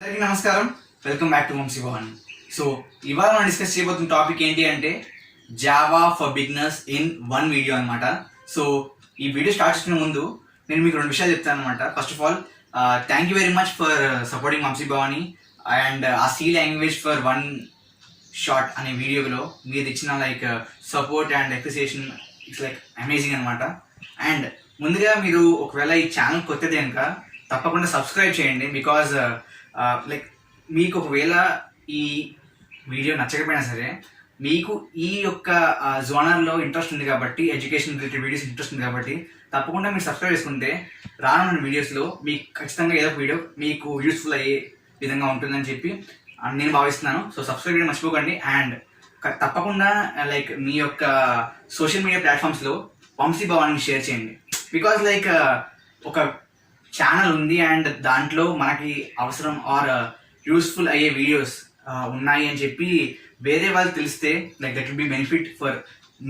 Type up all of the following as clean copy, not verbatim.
అందరికీ నమస్కారం. Welcome back to Vamshi Bhavan. So ఇవాళ మనం డిస్కస్ చేయబోతున్న టాపిక్ ఏంటి అంటే Java for beginners in one video అనమాట. సో ఈ వీడియో స్టార్ట్ చేసుకునే ముందు నేను మీకు రెండు విషయాలు చెప్తాను అనమాట. First of all thank you very much for supporting Vamshi Bhavani and ఆ C language for one shot అనే వీడియోలో మీరు ఇచ్చిన support and appreciation it's amazing అనమాట. అండ్ ముందుగా మీరు ఒకవేళ ఈ ఛానల్ కొత్తది కనుక తప్పకుండా సబ్స్క్రైబ్ చేయండి. బికాజ్ మీకు ఒకవేళ ఈ వీడియో నచ్చకపోయినా సరే మీకు ఈ యొక్క జోనర్లో ఇంట్రెస్ట్ ఉంది కాబట్టి, ఎడ్యుకేషన్ రిలేటెడ్ వీడియోస్ ఇంట్రెస్ట్ ఉంది కాబట్టి తప్పకుండా మీరు సబ్స్క్రైబ్ చేసుకుంటే రానున్న వీడియోస్లో మీకు ఖచ్చితంగా ఏదో ఒక వీడియో మీకు యూస్ఫుల్ అయ్యే విధంగా ఉంటుందని చెప్పి నేను భావిస్తున్నాను. సో సబ్స్క్రైబ్ చేయడం మర్చిపోకండి. అండ్ తప్పకుండా మీ యొక్క సోషల్ మీడియా ప్లాట్ఫామ్స్లో వంశీ భవాన్ని షేర్ చేయండి. బికాజ్ ఒక ఛానల్ ఉంది అండ్ దాంట్లో మనకి అవసరం ఆర్ యూస్ఫుల్ అయ్యే వీడియోస్ ఉన్నాయి అని చెప్పి వేరే వాళ్ళు తెలిస్తే that will be benefit for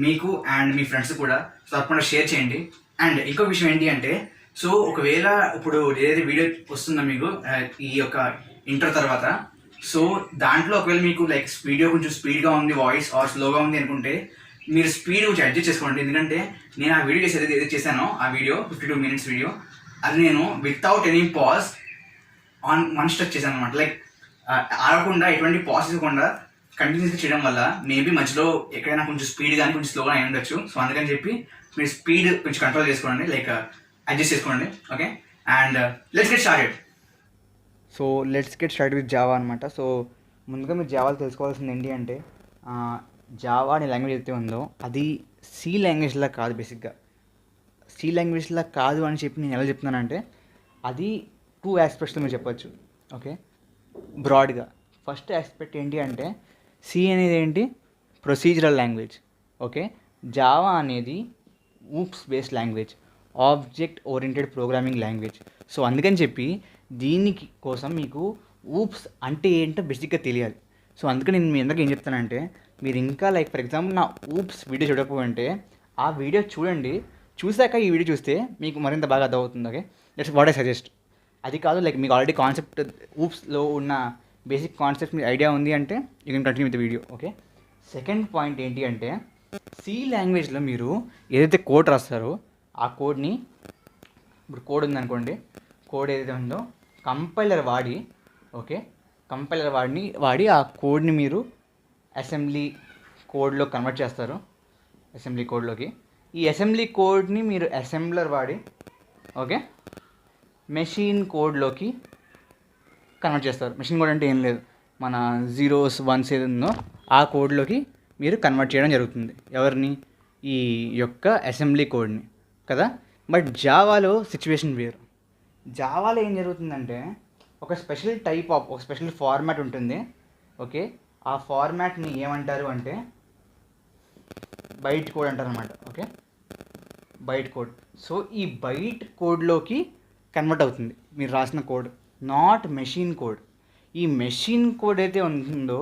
మీకు అండ్ మీ ఫ్రెండ్స్ కూడా. సో తప్పకుండా షేర్ చేయండి. అండ్ ఇంకో విషయం ఏంటి అంటే, సో ఒకవేళ ఇప్పుడు ఏదైతే వీడియో వస్తుందో మీకు ఈ యొక్క ఇంటర్ తర్వాత, సో దాంట్లో ఒకవేళ మీకు వీడియో కొంచెం స్పీడ్గా ఉంది, వాయిస్ ఆర్ స్లోగా ఉంది అనుకుంటే మీరు స్పీడ్ కొంచెం అడ్జస్ట్ చేసుకోండి. ఎందుకంటే నేను ఆ వీడియో ఏదైతే చేశానో ఆ వీడియో 52 minutes వీడియో అది నేను without any pause on one step చేశాను అనమాట. ఆడకుండా ఎటువంటి పాజ్ ఇవ్వకుండా కంటిన్యూస్గా చేయడం వల్ల మేబీ మధ్యలో ఎక్కడైనా కొంచెం స్పీడ్ కానీ కొంచెం స్లోగా అయి ఉండొచ్చు. సో అందుకని చెప్పి మీరు స్పీడ్ కొంచెం కంట్రోల్ చేసుకోండి, అడ్జస్ట్ చేసుకోండి. Okay, and let's get started. So let's get start with Java అనమాట. సో ముందుగా మీరు జావాలో తెలుసుకోవాల్సింది ఏంటి అంటే, జావా అనే లాంగ్వేజ్ అయితే ఉందో అది సి లాంగ్వేజ్లా కాదు. బేసిక్గా సి లాంగ్వేజ్లా కాదు అని చెప్పి నేను ఎలా చెప్తున్నానంటే, అది 2 ఆస్పెక్ట్స్లో మీరు చెప్పొచ్చు. ఓకే, బ్రాడ్గా ఫస్ట్ ఆస్పెక్ట్ ఏంటి అంటే, సి అనేది ఏంటి, ప్రొసీజరల్ లాంగ్వేజ్. ఓకే, జావా అనేది oops based language, object oriented programming language. So అందుకని చెప్పి దీనికి కోసం మీకు ఊప్స్ అంటే ఏంటో బేసిక్గా తెలియాలి. సో అందుకని నేను మీ అందరికీ ఏం చెప్తానంటే, మీరు ఇంకా ఫర్ ఎగ్జాంపుల్ నా ఊప్స్ వీడియో చూడకపోతే ఆ వీడియో చూడండి, చూసాక ఈ వీడియో చూస్తే మీకు మరింత బాగా అర్థమవుతుంది. Okay, that's what I suggest. అది కాదు మీకు ఆల్రెడీ కాన్సెప్ట్ ఊప్స్లో ఉన్న బేసిక్ కాన్సెప్ట్ మీకు ఐడియా ఉంది అంటే you can continue with video. Okay, second point ఏంటి అంటే, సి లాంగ్వేజ్లో మీరు ఏదైతే కోడ్ రాస్తారో ఆ కోడ్ని, ఇప్పుడు కోడ్ ఉందనుకోండి, కోడ్ ఏదైతే ఉందో కంపైలర్ వాడి, ఓకే, కంపైలర్ వాడి ఆ కోడ్ని మీరు అసెంబ్లీ కోడ్లో కన్వర్ట్ చేస్తారు. అసెంబ్లీ కోడ్లోకి ఈ అసెంబ్లీ కోడ్ని మీరు అసెంబ్లర్ వాడి, ఓకే, మెషిన్ కోడ్లోకి కన్వర్ట్ చేస్తారు. మెషిన్ కోడ్ అంటే ఏం లేదు, మన 0s 1s ఏది ఉందో ఆ కోడ్లోకి మీరు కన్వర్ట్ చేయడం జరుగుతుంది. ఎవరిని? ఈ యొక్క అసెంబ్లీ కోడ్ని కదా. బట్ జావాలో సిచ్యువేషన్ వేరు. జావాలో ఏం జరుగుతుందంటే, ఒక స్పెషల్ ఫార్మాట్ ఉంటుంది. ఓకే, ఆ ఫార్మాట్ని ఏమంటారు అంటే బైట్ కోడ్ అంటారు అనమాట. Okay, byte code. సో ఈ బైట్ కోడ్లోకి కన్వర్ట్ అవుతుంది మీరు రాసిన కోడ్, నాట్ మెషిన్ కోడ్. ఈ మెషిన్ కోడ్ అయితే ఉంటుందో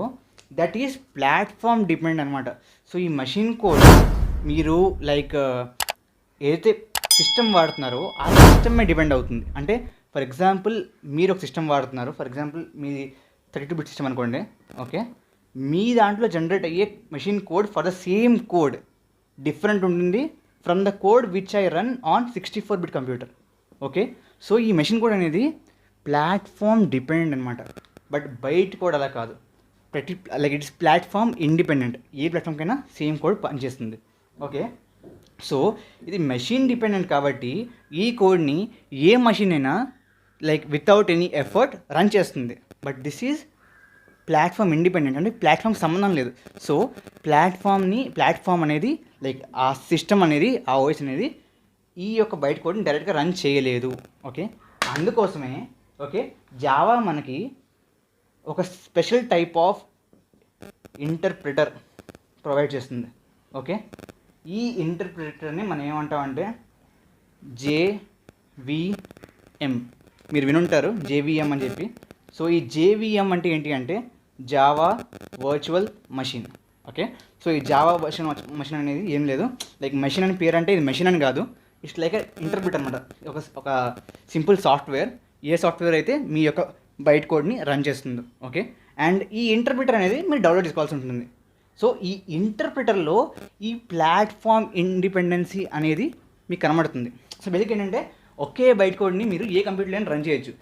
దట్ ఈస్ ప్లాట్ఫామ్ డిపెండ్ అనమాట. సో ఈ మెషిన్ కోడ్ మీరు ఏదైతే సిస్టమ్ వాడుతున్నారో ఆ సిస్టమ్ మీద డిపెండ్ అవుతుంది. అంటే ఫర్ ఎగ్జాంపుల్ మీరు ఒక సిస్టమ్ వాడుతున్నారు, ఫర్ ఎగ్జాంపుల్ మీది 32-bit సిస్టమ్ అనుకోండి. ఓకే, మీ దాంట్లో జనరేట్ అయ్యే machine code for the same code different ఉంటుంది from the code which I run on 64-bit computer. Okay, so ఈ మెషిన్ కోడ్ అనేది ప్లాట్ఫామ్ డిపెండెంట్ అనమాట. బట్ బైట్ కోడ్ అలా కాదు, ఇట్స్ ప్లాట్ఫామ్ ఇండిపెండెంట్. ఏ ప్లాట్ఫామ్కైనా సేమ్ కోడ్ పనిచేస్తుంది. ఓకే, సో ఇది మెషిన్ డిపెండెంట్ కాబట్టి ఈ కోడ్ని ఏ మెషిన్ అయినా వితౌట్ ఎనీ ఎఫర్ట్ రన్ చేస్తుంది. But this is platform independent, అంటే ప్లాట్ఫామ్ సంబంధం లేదు. సో ప్లాట్ఫామ్ అనేది ఆ సిస్టమ్ అనేది, ఆ ఓఎస్ అనేది ఈ యొక్క బైట్ కోడ్ని డైరెక్ట్గా రన్ చేయలేదు. ఓకే, అందుకోసమే ఓకే జావా మనకి ఒక special type of interpreter provide చేస్తుంది. ఓకే, ఈ ఇంటర్ప్రిటర్ని మనం ఏమంటామంటే JVM. మీరు వినుంటారు JVM అని చెప్పి. సో ఈ JVM అంటే ఏంటి అంటే Java virtual machine. Okay, so ఈ జావా మెషిన్ అనేది ఏం లేదు, మెషిన్ అని పేరు అంటే ఇది మెషిన్ అని కాదు, ఇట్స్ ఇంటర్ప్రిటర్ అనమాట. ఒక సింపుల్ సాఫ్ట్వేర్. ఏ సాఫ్ట్వేర్ అయితే మీ యొక్క బైట్ కోడ్ని రన్ చేస్తుంది. ఓకే, అండ్ ఈ ఇంటర్ప్రిటర్ అనేది మీరు డౌన్లోడ్ చేసుకోవాల్సి ఉంటుంది. సో ఈ ఇంటర్ప్రిటర్లో ఈ ప్లాట్ఫామ్ ఇండిపెండెన్సీ అనేది మీకు కనబడుతుంది. సో బేసిక్ ఏంటంటే ఒకే బైట్ కోడ్ని మీరు ఏ కంప్యూటర్లో రన్ చేయొచ్చు,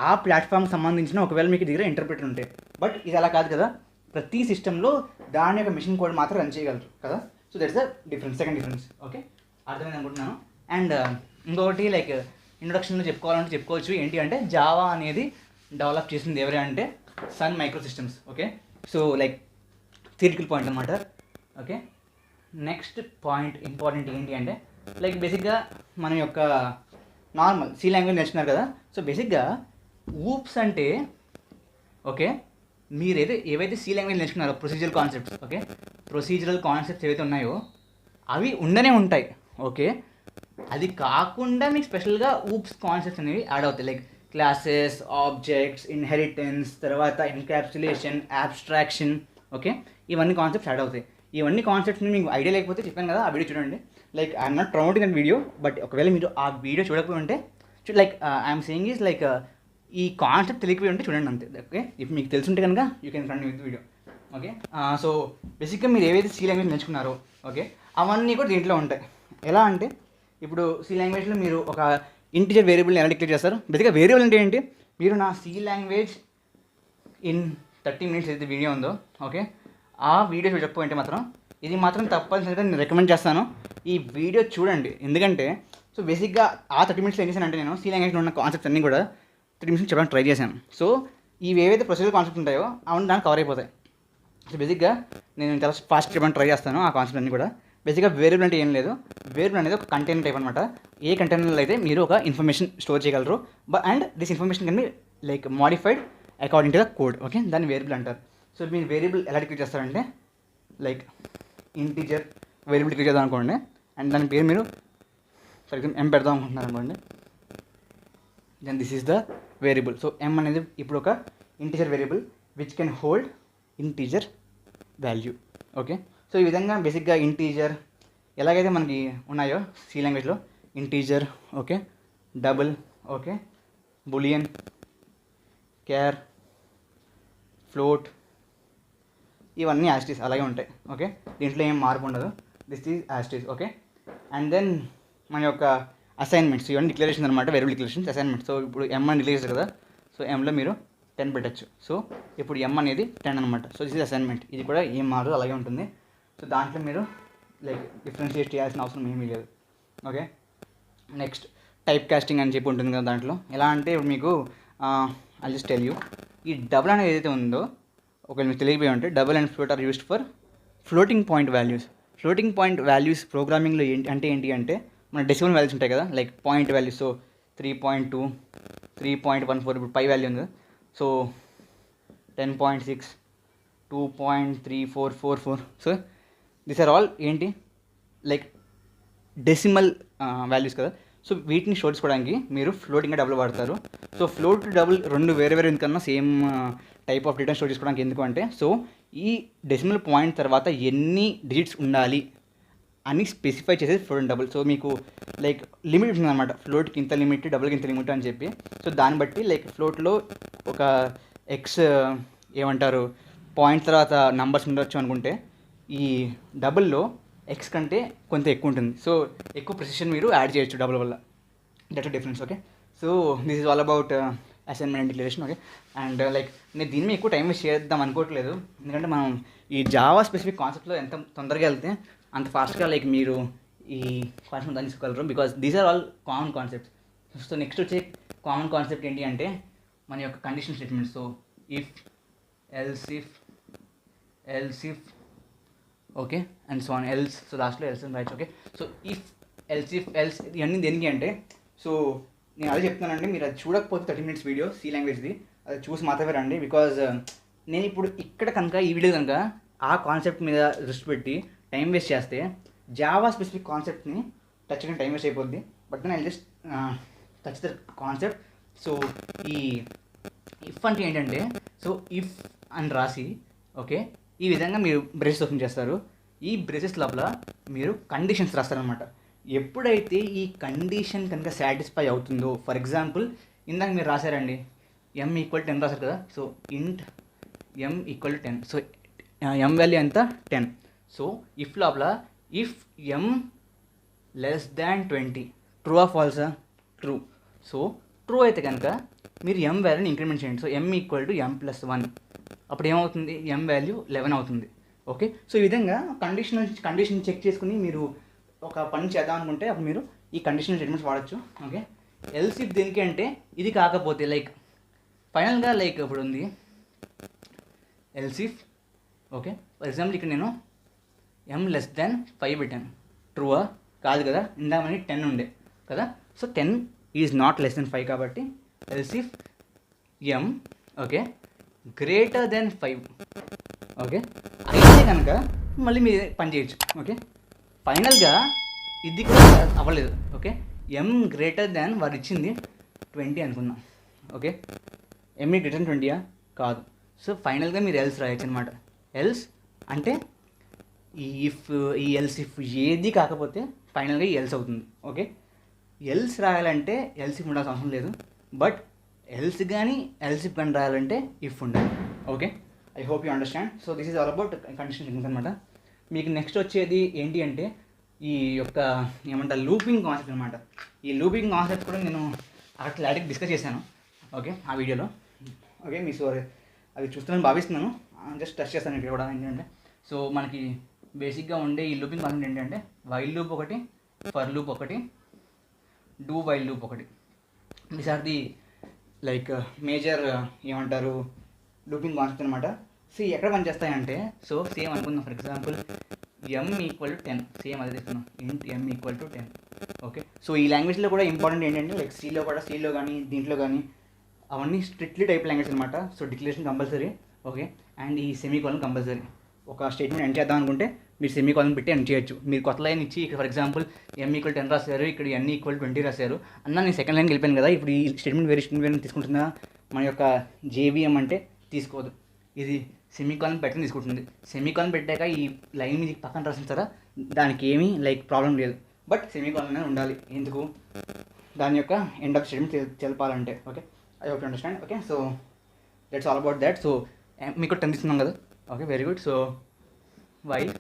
ఆ ప్లాట్ఫామ్కి సంబంధించిన ఒకవేళ మీకు దగ్గర ఇంటర్ప్రిటర్ ఉంటే. బట్ ఇది అలా కాదు కదా, ప్రతి సిస్టంలో దాని యొక్క మిషన్ కోడ్ మాత్రం రన్ చేయగలరు కదా. So that's the difference, second difference. Okay, అర్థమైంది అనుకుంటున్నాను. అండ్ ఇంకొకటి లైక్ ఇంట్రొడక్షన్లో చెప్పుకోవచ్చు ఏంటి అంటే జావా అనేది డెవలప్ చేసింది ఎవరు అంటే Sun Microsystems. Okay, so like theoretical point అనమాట. ఓకే, నెక్స్ట్ పాయింట్ ఇంపార్టెంట్ ఏంటి అంటే లైక్ బేసిక్గా మన యొక్క నార్మల్ సి లాంగ్వేజ్ నేర్చుకున్నారు కదా. సో బేసిక్గా ఊప్స్ అంటే ఓకే, మీరైతే ఏవైతే సి లాంగ్వేజ్ నేర్చుకున్నారో procedural concepts, okay, procedural concepts ఏవైతే ఉన్నాయో అవి ఉండనే ఉంటాయి. ఓకే, అది కాకుండా మీకు స్పెషల్గా ఊప్స్ కాన్సెప్ట్స్ అనేవి యాడ్ అవుతాయి. లైక్ క్లాసెస్, ఆబ్జెక్ట్స్, ఇన్హెరిటెన్స్, తర్వాత ఎన్క్యాప్సులేషన్, అబ్స్ట్రాక్షన్. ఓకే, ఇవన్నీ కాన్సెప్ట్స్ యాడ్ అవుతాయి. ఇవన్నీ కాన్సెప్ట్స్ని మీకు ఐడియా లేకపోతే చెప్పాను కదా, ఆ వీడియో చూడండి. Like I'm not promoting that video, but ఒకవేళ మీరు ఆ వీడియో చూడకపోయి ఉంటే like I'm saying is like ఈ కాన్సెప్ట్ తెలియకపోయి ఉంటే చూడండి అంతే. ఓకే, ఇప్పుడు మీకు తెలుసుంటే కనుక you can run with video. Okay, so బేసిక్గా మీరు ఏవైతే సి లాంగ్వేజ్ నేర్చుకున్నారో ఓకే అవన్నీ కూడా దీంట్లో ఉంటాయి. ఎలా అంటే ఇప్పుడు సి లాంగ్వేజ్లో మీరు ఒక ఇంటిజర్ వేరియబుల్ని ఎలా డిక్లేర్ చేస్తారు. బేసిక్గా వేరియబుల్ అంటే ఏంటి, మీరు నా సి లాంగ్వేజ్ ఇన్ 30 minutes అయితే వీడియో ఉందో ఓకే ఆ వీడియో చూడకపోయింటే మాత్రం ఇది మాత్రం తప్పనిసరిగా నేను రికమెండ్ చేస్తాను, ఈ వీడియో చూడండి. ఎందుకంటే సో బేసిక్గా ఆ 30 minutes ఏం చేశానంటే నేను సి లాంగ్వేజ్లో ఉన్న కాన్సెప్ట్స్ అన్నీ కూడా 30 minutes చెప్పడానికి ట్రై చేశాను. సో ఇవి ఏవైతే ప్రొసీజర్ కాన్సెప్ట్స్ ఉంటాయో అవన్నీ దానికి కవర్ అయిపోతాయి. సో బేసిక్గా నేను చాలా ఫాస్ట్ చెప్పడానికి ట్రై చేస్తాను ఆ కాన్సెప్ట్ అన్నీ కూడా. బేసిక్గా వేరియబుల్ అంటే ఏం లేదు, వేరియబుల్ అనేది ఒక కంటైనర్ టైప్ అనమాట. ఏ కంటైనర్లో అయితే మీరు ఒక ఇన్ఫర్మేషన్ స్టోర్ చేయగలరు and this information can be like modified according to the code. Okay, దాన్ని వేరియబుల్ అంటారు. సో మీరు వేరియబుల్ ఎలా డిక్లేర్ చేస్తారంటే లైక్ ఇంటీజర్ వేరియబుల్ డిక్లేర్ చేద్దాం అనుకోండి, అండ్ దాని పేరు మీరు ఫర్ ఎగ్జాంపుల్ ఎం పెడదాం అనుకుంటున్నారు అనుకోండి, then this is the variable. So M అనేది ఇప్పుడు ఒక integer variable which can hold integer value. Okay, so ఈ విధంగా బేసిక్గా ఇంటీజర్ ఎలాగైతే మనకి ఉన్నాయో సి లాంగ్వేజ్లో integer okay, double okay, boolean, char, float, ఇవన్నీ యాస్టీస్ అలాగే ఉంటాయి. ఓకే, దీంట్లో ఏం మార్పు ఉండదు, this is as it is. Okay, and then మన యొక్క అసైన్మెంట్స్ ఇవన్నీ డిక్లరేషన్ అనమాట, వేరియబుల్ డిక్లరేషన్స్ అసైన్మెంట్స్. సో ఇప్పుడు ఎం అని డిక్లేర్ చేస్తారు కదా, సో ఎంలో మీరు 10 పెట్టచ్చు. సో ఇప్పుడు ఎం అనేది 10 అనమాట. సో దిస్ ఈజ్ అసైన్మెంట్, ఇది కూడా ఏం మారదు అలాగే ఉంటుంది. సో దాంట్లో మీరు లైక్ డిఫరెన్షియేట్ చేయాల్సిన అవసరం ఏమీ లేదు. ఓకే, నెక్స్ట్ టైప్ కాస్టింగ్ అని చెప్పి ఉంటుంది కదా. దాంట్లో ఎలా అంటే ఇప్పుడు మీకు ఐ జస్ట్ టెల్ యూ, ఈ డబుల్ అనేది ఏదైతే ఉందో ఒకవేళ మీకు తెలియపోయి ఉంటే double and float are used for floating point values. Floating point values ప్రోగ్రామింగ్లో ఏంటి అంటే మన డెసిమల్ వాల్యూస్ ఉంటాయి కదా, లైక్ పాయింట్ వాల్యూస్. సో 3.2, 3.14, ఇప్పుడు పై వాల్యూ ఉంది కదా. So 10.6, 2.3444. So this are all ఏంటి లైక్ డెసిమల్ వాల్యూస్ కదా. సో వీటిని స్టోర్ చేసుకోవడానికి మీరు ఫ్లోటింగ్ డబుల్ వాడతారు. సో ఫ్లోట్ డబుల్ రెండు వేరే ఎందుకన్నా same type of data store చేసుకోవడానికి ఎందుకు అంటే సో ఈ డెసిమల్ పాయింట్ తర్వాత ఎన్ని డిజిట్స్ ఉండాలి అని స్పెసిఫై చేసేది ఫ్లోట్ డబుల్. సో మీకు లైక్ లిమిట్ ఉంటుంది అనమాట, ఫ్లోట్కి ఇంత లిమిట్, డబుల్కి ఇంత లిమిట్ అని చెప్పి. సో దాన్ని బట్టి లైక్ ఫ్లోట్లో ఒక ఎక్స్ ఏమంటారు పాయింట్ తర్వాత నంబర్స్ ఉండొచ్చు అనుకుంటే, ఈ డబుల్లో ఎక్స్ కంటే కొంత ఎక్కువ ఉంటుంది. సో ఎక్కువ ప్రెసిషన్ మీరు యాడ్ చేయొచ్చు డబుల్ వల్ల, that's difference. Okay, so this is all about assignment and declaration. Okay, and like నేను దీని మీద ఎక్కువ టైం వేస్ట్ చేద్దాం అనుకోవట్లేదు, ఎందుకంటే మనం ఈ జావా స్పెసిఫిక్ కాన్సెప్ట్లో ఎంత తొందరగా వెళ్తే అంత ఫాస్ట్గా లైక్ మీరు ఈ కాన్సెప్ట్ దాన్ని తీసుకోగలరు, because these are all common concepts. So next వచ్చే కామన్ కాన్సెప్ట్ ఏంటి అంటే మన యొక్క condition statement. So if, else if okay and so on, else. So లాస్ట్లో ఎల్స్ అని రాయొచ్చు. ఓకే, సో ఇఫ్, ఎల్స్ ఇవన్నీ దేనికి అంటే సో నేను అదే చెప్తున్నానండి, మీరు అది చూడకపోతే 30 minutes వీడియో సి లాంగ్వేజ్ది అది చూసి మాత్రమే రండి. బికాజ్ నేను ఇప్పుడు ఇక్కడ కనుక ఈ వీడియో కనుక ఆ కాన్సెప్ట్ మీద దృష్టి పెట్టి టైం వేస్ట్ చేస్తే జావా స్పెసిఫిక్ కాన్సెప్ట్ని టచ్ చేయడం టైం వేస్ట్ అయిపోద్ది. But then I just touch the concept. So ఈ ఇఫ్ అంటే ఏంటంటే సో ఇఫ్ అని రాసి ఓకే ఈ విధంగా మీరు బ్రేసెస్ ఓపెన్ చేస్తారు. ఈ బ్రేసెస్ లోపల మీరు కండిషన్స్ రాస్తారనమాట. ఎప్పుడైతే ఈ కండిషన్ కనుక సాటిస్ఫై అవుతుందో, ఫర్ ఎగ్జాంపుల్ ఇందాక మీరు రాశారండి ఎం ఈక్వల్ 10 రాశారు కదా. సో ఇంట్ ఎం ఈక్వల్ 10. సో ఎం వాల్యూ ఎంత 10. సో ఇఫ్ లోపల if M less than 20 true or ఫాల్సా? ట్రూ. సో ట్రూ అయితే కనుక మీరు ఎం వాల్యూని ఇంక్రిమెంట్ చేయండి. So M equal to M plus 1. అప్పుడు ఏమవుతుంది? ఎం వాల్యూ 11 అవుతుంది. ఓకే. సో ఈ విధంగా కండిషన్ చెక్ చేసుకుని మీరు ఒక పని చేద్దాం అనుకుంటే అప్పుడు మీరు ఈ కండిషనల్ స్టేట్మెంట్స్ వాడచ్చు. ఓకే. ఎల్స్ ఇఫ్ దేనికి అంటే ఇది కాకపోతే లైక్ ఫైనల్గా లైక్ ఇప్పుడు ఉంది else if. Okay. For example ఇక్కడ నేను ఎం లెస్ దాన్ 5 పెట్టాను. ట్రూవా? కాదు కదా, ఇందాక మనకి 10 ఉండే కదా. So 10 is not less than 5 కాబట్టి else if M okay greater then 5. Okay. అయితే కనుక మళ్ళీ మీరు పని చేయొచ్చు. ఓకే. ఫైనల్గా ఇది కూడా అవ్వలేదు. ఓకే. ఎం గ్రేటర్ దాన్ వాడు ఇచ్చింది 20 అనుకుందాం. ఓకే. ఎం గ్రేటర్ దాన్ 20యా? కాదు. సో ఫైనల్గా మీరు ఎల్స్ రాయొచ్చు అనమాట. ఎల్స్ అంటే ఈ ఎల్స్ ఇఫ్ ఏది కాకపోతే ఫైనల్గా ఎల్స్ అవుతుంది. ఓకే. ఎల్స్ రాయాలంటే ఎల్స్ ఇఫ్ ఉండాల్సిన అవసరం లేదు. బట్ ఎల్స్ కానీ ఎల్స్ ఇఫ్ కానీ రాయాలంటే ఇఫ్ ఉండాలి. Okay. I hope you understand. So this is all about condition things అనమాట. మీకు నెక్స్ట్ వచ్చేది ఏంటి అంటే ఈ యొక్క ఏమంటారు లూపింగ్ కాన్సెప్ట్ అనమాట. ఈ లూపింగ్ కాన్సెప్ట్ కూడా నేను అట్లా క్లారిటీ డిస్కస్ చేశాను. ఓకే. ఆ వీడియోలో. ఓకే. మీ సో అది చూస్తున్నాను భావిస్తున్నాను. జస్ట్ టచ్ చేస్తాను ఇక్కడ కూడా ఏంటంటే సో మనకి బేసిక్గా ఉండే ఈ లూపింగ్ కాన్సెప్ట్ ఏంటంటే వైల్ లూప్ ఒకటి, ఫర్ లూప్ ఒకటి, డూ వైల్ లూప్ ఒకటి. These are the like major ఏమంటారు లూపింగ్ కాన్సెప్ట్ అనమాట. సో ఎక్కడ పని చేస్తాయంటే సో సేమ్ అనుకుందాం. For example m equal to 10 same అదే తీసుకున్నాం. Int M equal to 10. Okay. So ఈ లాంగ్వేజ్లో కూడా ఇంపార్టెంట్ ఏంటంటే లైక్ సీలో కానీ దీంట్లో కానీ అవన్నీ స్ట్రిక్ట్లీ టైప్ లాంగ్వేజ్ అనమాట. So declaration compulsory. Okay. And ఈ సెమీకోలన్ కంపల్సరీ. ఒక స్టేట్మెంట్ ఎండ్ చేద్దాం అనుకుంటే మీరు సెమీకోలన్ పెట్టి ఎండ్ చేయొచ్చు. మీరు కొత్త లైన్ ఇచ్చి ఇక్కడ ఫర్ ఎగ్జాంపుల్ ఎం ఈక్వల్ 10 రాశారు, ఇక్కడ ఎన్ ఈక్వల్ 20 రాశారు అన్న నేను సెకండ్ లైన్కి వెళ్ళిపోయాను కదా, ఇప్పుడు ఈ స్టేట్మెంట్ వేరే తీసుకుంటుందా? మన యొక్క జేవిఎం అంటే తీసుకోదు. ఇది సెమీకాలన్ పెట్టని తీసుకుంటుంది. సెమీకాలన్ పెట్టాక ఈ లైన్ మీద పక్కన రాసింటారా దానికి ఏమీ లైక్ ప్రాబ్లం లేదు. బట్ సెమీకాలన్ అనేది ఉండాలి. ఎందుకు? దాని యొక్క ఎండ్ ఆఫ్ స్టేట్మెంట్ తెలపాలంటే. Okay. I hope you understand. Okay. So that's all about that. So మీకు 10 తీసుకున్నాం కదా. Okay. Very good. So while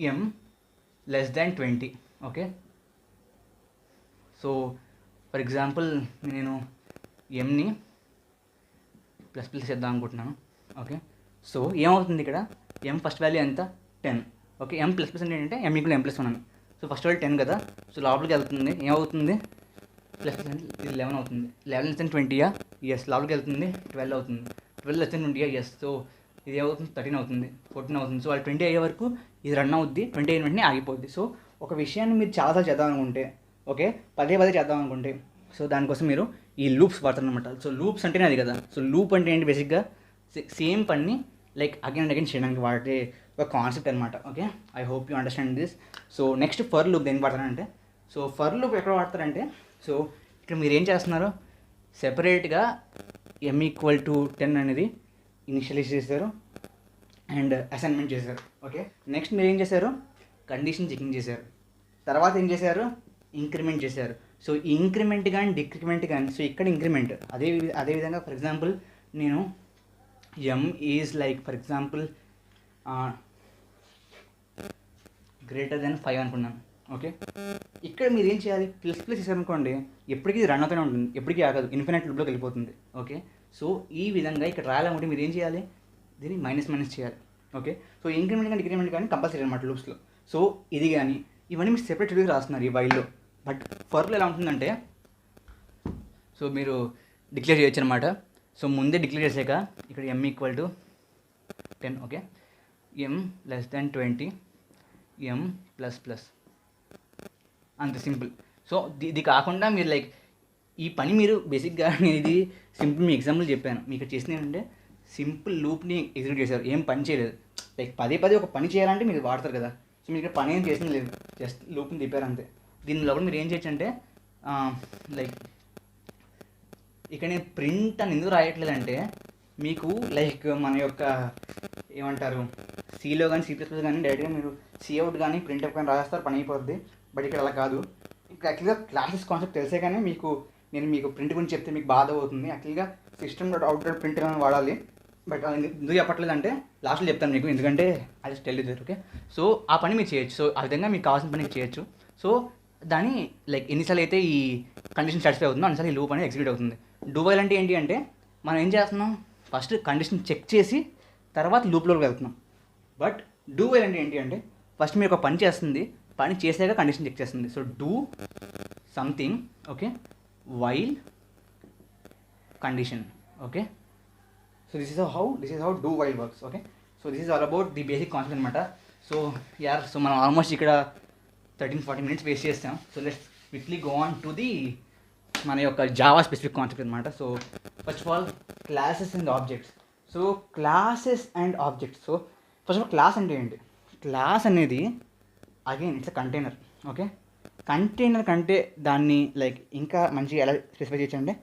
M less than 20. Okay. So for example నేను ఎంని ప్లస్ చేద్దాం అనుకుంటున్నాను. ఓకే. సో ఏమవుతుంది ఇక్కడ ఎం ఫస్ట్ వాల్యూ ఎంత 10. ఓకే. ఎం ప్లస్ అంటే ఏంటంటే ఎం ఈక్వల్ ఎం ప్లస్ 1 అని. సో ఫస్ట్ వాల్యూ 10 కదా. సో లోపలికి వెళ్తుంది ఏమవుతుంది ప్లస్ అంటే ఇది 11 అవుతుంది. 11 లెస్ దెన్ 20యా? ఎస్. లోపలికి వెళ్తుంది 12 అవుతుంది. 12 లెస్ దెన్ 20యా? ఎస్. సో ఇది ఏమవుతుంది 13 అవుతుంది, 14 అవుతుంది. సో వాళ్ళు 20 అయ్యే వరకు ఇది రన్ అవుద్ది. 20 అయిన వెంటనే ఆగిపోద్ది. సో ఒక విషయాన్ని మీరు చాలాసార్లు చేద్దాం అనుకుంటే ఓకే పదే చేద్దాం అనుకుంటే సో దానికోసం మీరు ఈ లూప్స్ వాడతారు అనమాట. సో లూప్స్ అంటేనే అది కదా. సో లూప్ అంటే ఏంటి? బేసిక్గా సేమ్ పని లైక్ అగైన్ అండ్ అగైన్ చేయడానికి వాడే ఒక కాన్సెప్ట్ అనమాట. Okay. I hope you understand this. So next for loop దేనికి వాడతారంటే సో ఫర్ లూప్ ఎక్కడ వాడతారంటే సో ఇక్కడ మీరు ఏం చేస్తున్నారు సెపరేట్గా ఎం ఈక్వల్ టు 10 అనేది ఇనిషియలైజ్ చేశారు అండ్ అసైన్మెంట్ చేశారు. ఓకే. నెక్స్ట్ మీరు ఏం చేశారు కండిషన్ చెకింగ్ చేశారు. తర్వాత ఏం చేశారు ఇంక్రిమెంట్ చేశారు. సో ఇంక్రిమెంట్ కానీ డిక్రిమెంట్ కానీ సో ఇక్కడ ఇంక్రిమెంట్ అదేవిధంగా ఫర్ ఎగ్జాంపుల్ నేను M is like for example greater then 5 అనుకున్నాను. ఓకే. ఇక్కడ మీరు ఏం చేయాలి ప్లస్ చేశారనుకోండి ఎప్పటికీ రన్ అవుతూనే ఉంటుంది, ఎప్పటికీ ఆగదు, ఇన్ఫినైట్ లూప్లోకి వెళ్ళిపోతుంది. ఓకే. సో ఈ విధంగా ఇక్కడ రాయాలనుకుంటే మీరు ఏం చేయాలి దీన్ని మైనస్ చేయాలి. ఓకే. సో ఇంక్రిమెంట్ కానీ డిక్రిమెంట్ కానీ కంపల్సరీ అనమాట లూప్స్లో. సో ఇది కానీ ఇవన్నీ మీరు సెపరేట్ షెడ్యూల్ రాస్తున్నారు ఈ వైల్లో. బట్ ఫర్లో ఎలా ఉంటుందంటే సో మీరు డిక్లేర్ చేయొచ్చు అనమాట. సో ముందే డిక్లేర్ చేసాక ఇక్కడ M equal to 10. Okay. M less than 20 M plus అంత సింపుల్. సో ఇది కాకుండా మీరు లైక్ ఈ పని మీరు బేసిక్గా నేను ఇది సింపుల్ మీ ఎగ్జాంపుల్ చెప్పాను. మీకు చేసింది ఏంటంటే సింపుల్ లూప్ని ఎగ్జిక్యూట్ చేశారు, ఏం పని చేయలేదు. లైక్ పదే ఒక పని చేయాలంటే మీరు వాడతారు కదా. సో మీరు ఇక్కడ పని ఏం చేసింది లేదు, జస్ట్ లూప్ని తిప్పారు అంతే. దీనిలో కూడా మీరు ఏం చేయొచ్చు అంటే లైక్ ఇక్కడ నేను ప్రింట్ అని ఎందుకు రాయట్లేదంటే మీకు లైక్ మన యొక్క ఏమంటారు సిలో కానీ C++ కానీ డైరెక్ట్గా మీరు సిఅవుట్ కానీ ప్రింట్అప్ కానీ రాస్తారు పని అయిపోద్ది. బట్ ఇక్కడ అలా కాదు. ఇక్కడ యాక్చువల్గా క్లాసెస్ కాన్సెప్ట్ తెలిసే కానీ మీకు నేను మీకు ప్రింట్ గురించి చెప్తే మీకు బాధ అవుతుంది. యాక్చువల్గా system dot out dot print అని వాడాలి, బట్ ఎందుకు చెప్పట్లేదు అంటే లాస్ట్లో చెప్తాను మీకు, ఎందుకంటే అది టెల్ ఇద్దరు. ఓకే, సో ఆ పని మీరు చేయొచ్చు. సో ఆ విధంగా మీకు కావాల్సిన పని చేయొచ్చు. సో దాన్ని లైక్ ఎన్నిసార్లు అయితే ఈ కండిషన్ సాటిస్ఫై అవుతుందో అన్నిసార్లు ఈ లూప్ అనేది ఎగ్జిక్యూట్ అవుతుంది. డూ వైల్ అంటే ఏంటి అంటే మనం ఏం చేస్తున్నాం, ఫస్ట్ కండిషన్ చెక్ చేసి తర్వాత లూప్లోకి వెళ్తున్నాం. బట్ డూ వైల్ అంటే ఏంటి అంటే ఫస్ట్ మీరు ఒక పని చేస్తుంది, పని చేసాక కండిషన్ చెక్ చేస్తుంది. So do something, okay, while condition. Okay, so this is how do while works. Okay, so this is all about the basic concept అనమాట. సో సో మనం ఆల్మోస్ట్ ఇక్కడ 13-14 minutes వేస్ట్ చేస్తాం. So let's quickly go on to the మన యొక్క Java specific concept అనమాట. So first of all classes and objects. So classes and objects. So first of all class అంటే ఏంటి? Class అనేది again it's a container. Okay, container కంటే దాన్ని like ఇంకా మంచిగా ఎలా స్పెసిఫై చేయొచ్చు అంటే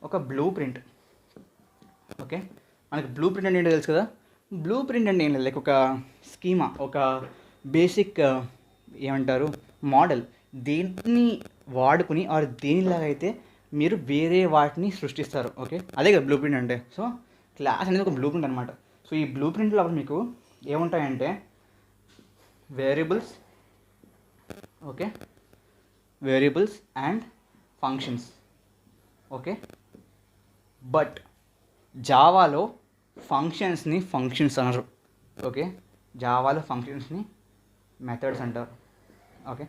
ఒక బ్లూ ప్రింట్. ఓకే, మనకి బ్లూ ప్రింట్ అంటే ఏంటో తెలుసు కదా. బ్లూ ప్రింట్ అంటే ఏం లేదు, లైక్ ఒక స్కీమా, ఒక బేసిక్ ఏమంటారు మోడల్, దేన్ని వాడుకుని ఆర్ దేనిలాగా అయితే మీరు వేరే వాటిని సృష్టిస్తారు. ఓకే, అదే కదా బ్లూ ప్రింట్ అంటే. సో క్లాస్ అనేది ఒక బ్లూ ప్రింట్ అనమాట. సో ఈ బ్లూ ప్రింట్లో మీకు ఏముంటాయంటే variables, okay, variables and functions. Okay, but జావాలో ఫంక్షన్స్ని ఫంక్షన్స్ అనరు. ఓకే, జావాలో ఫంక్షన్స్ని మెథడ్స్ అంటారు. ఓకే,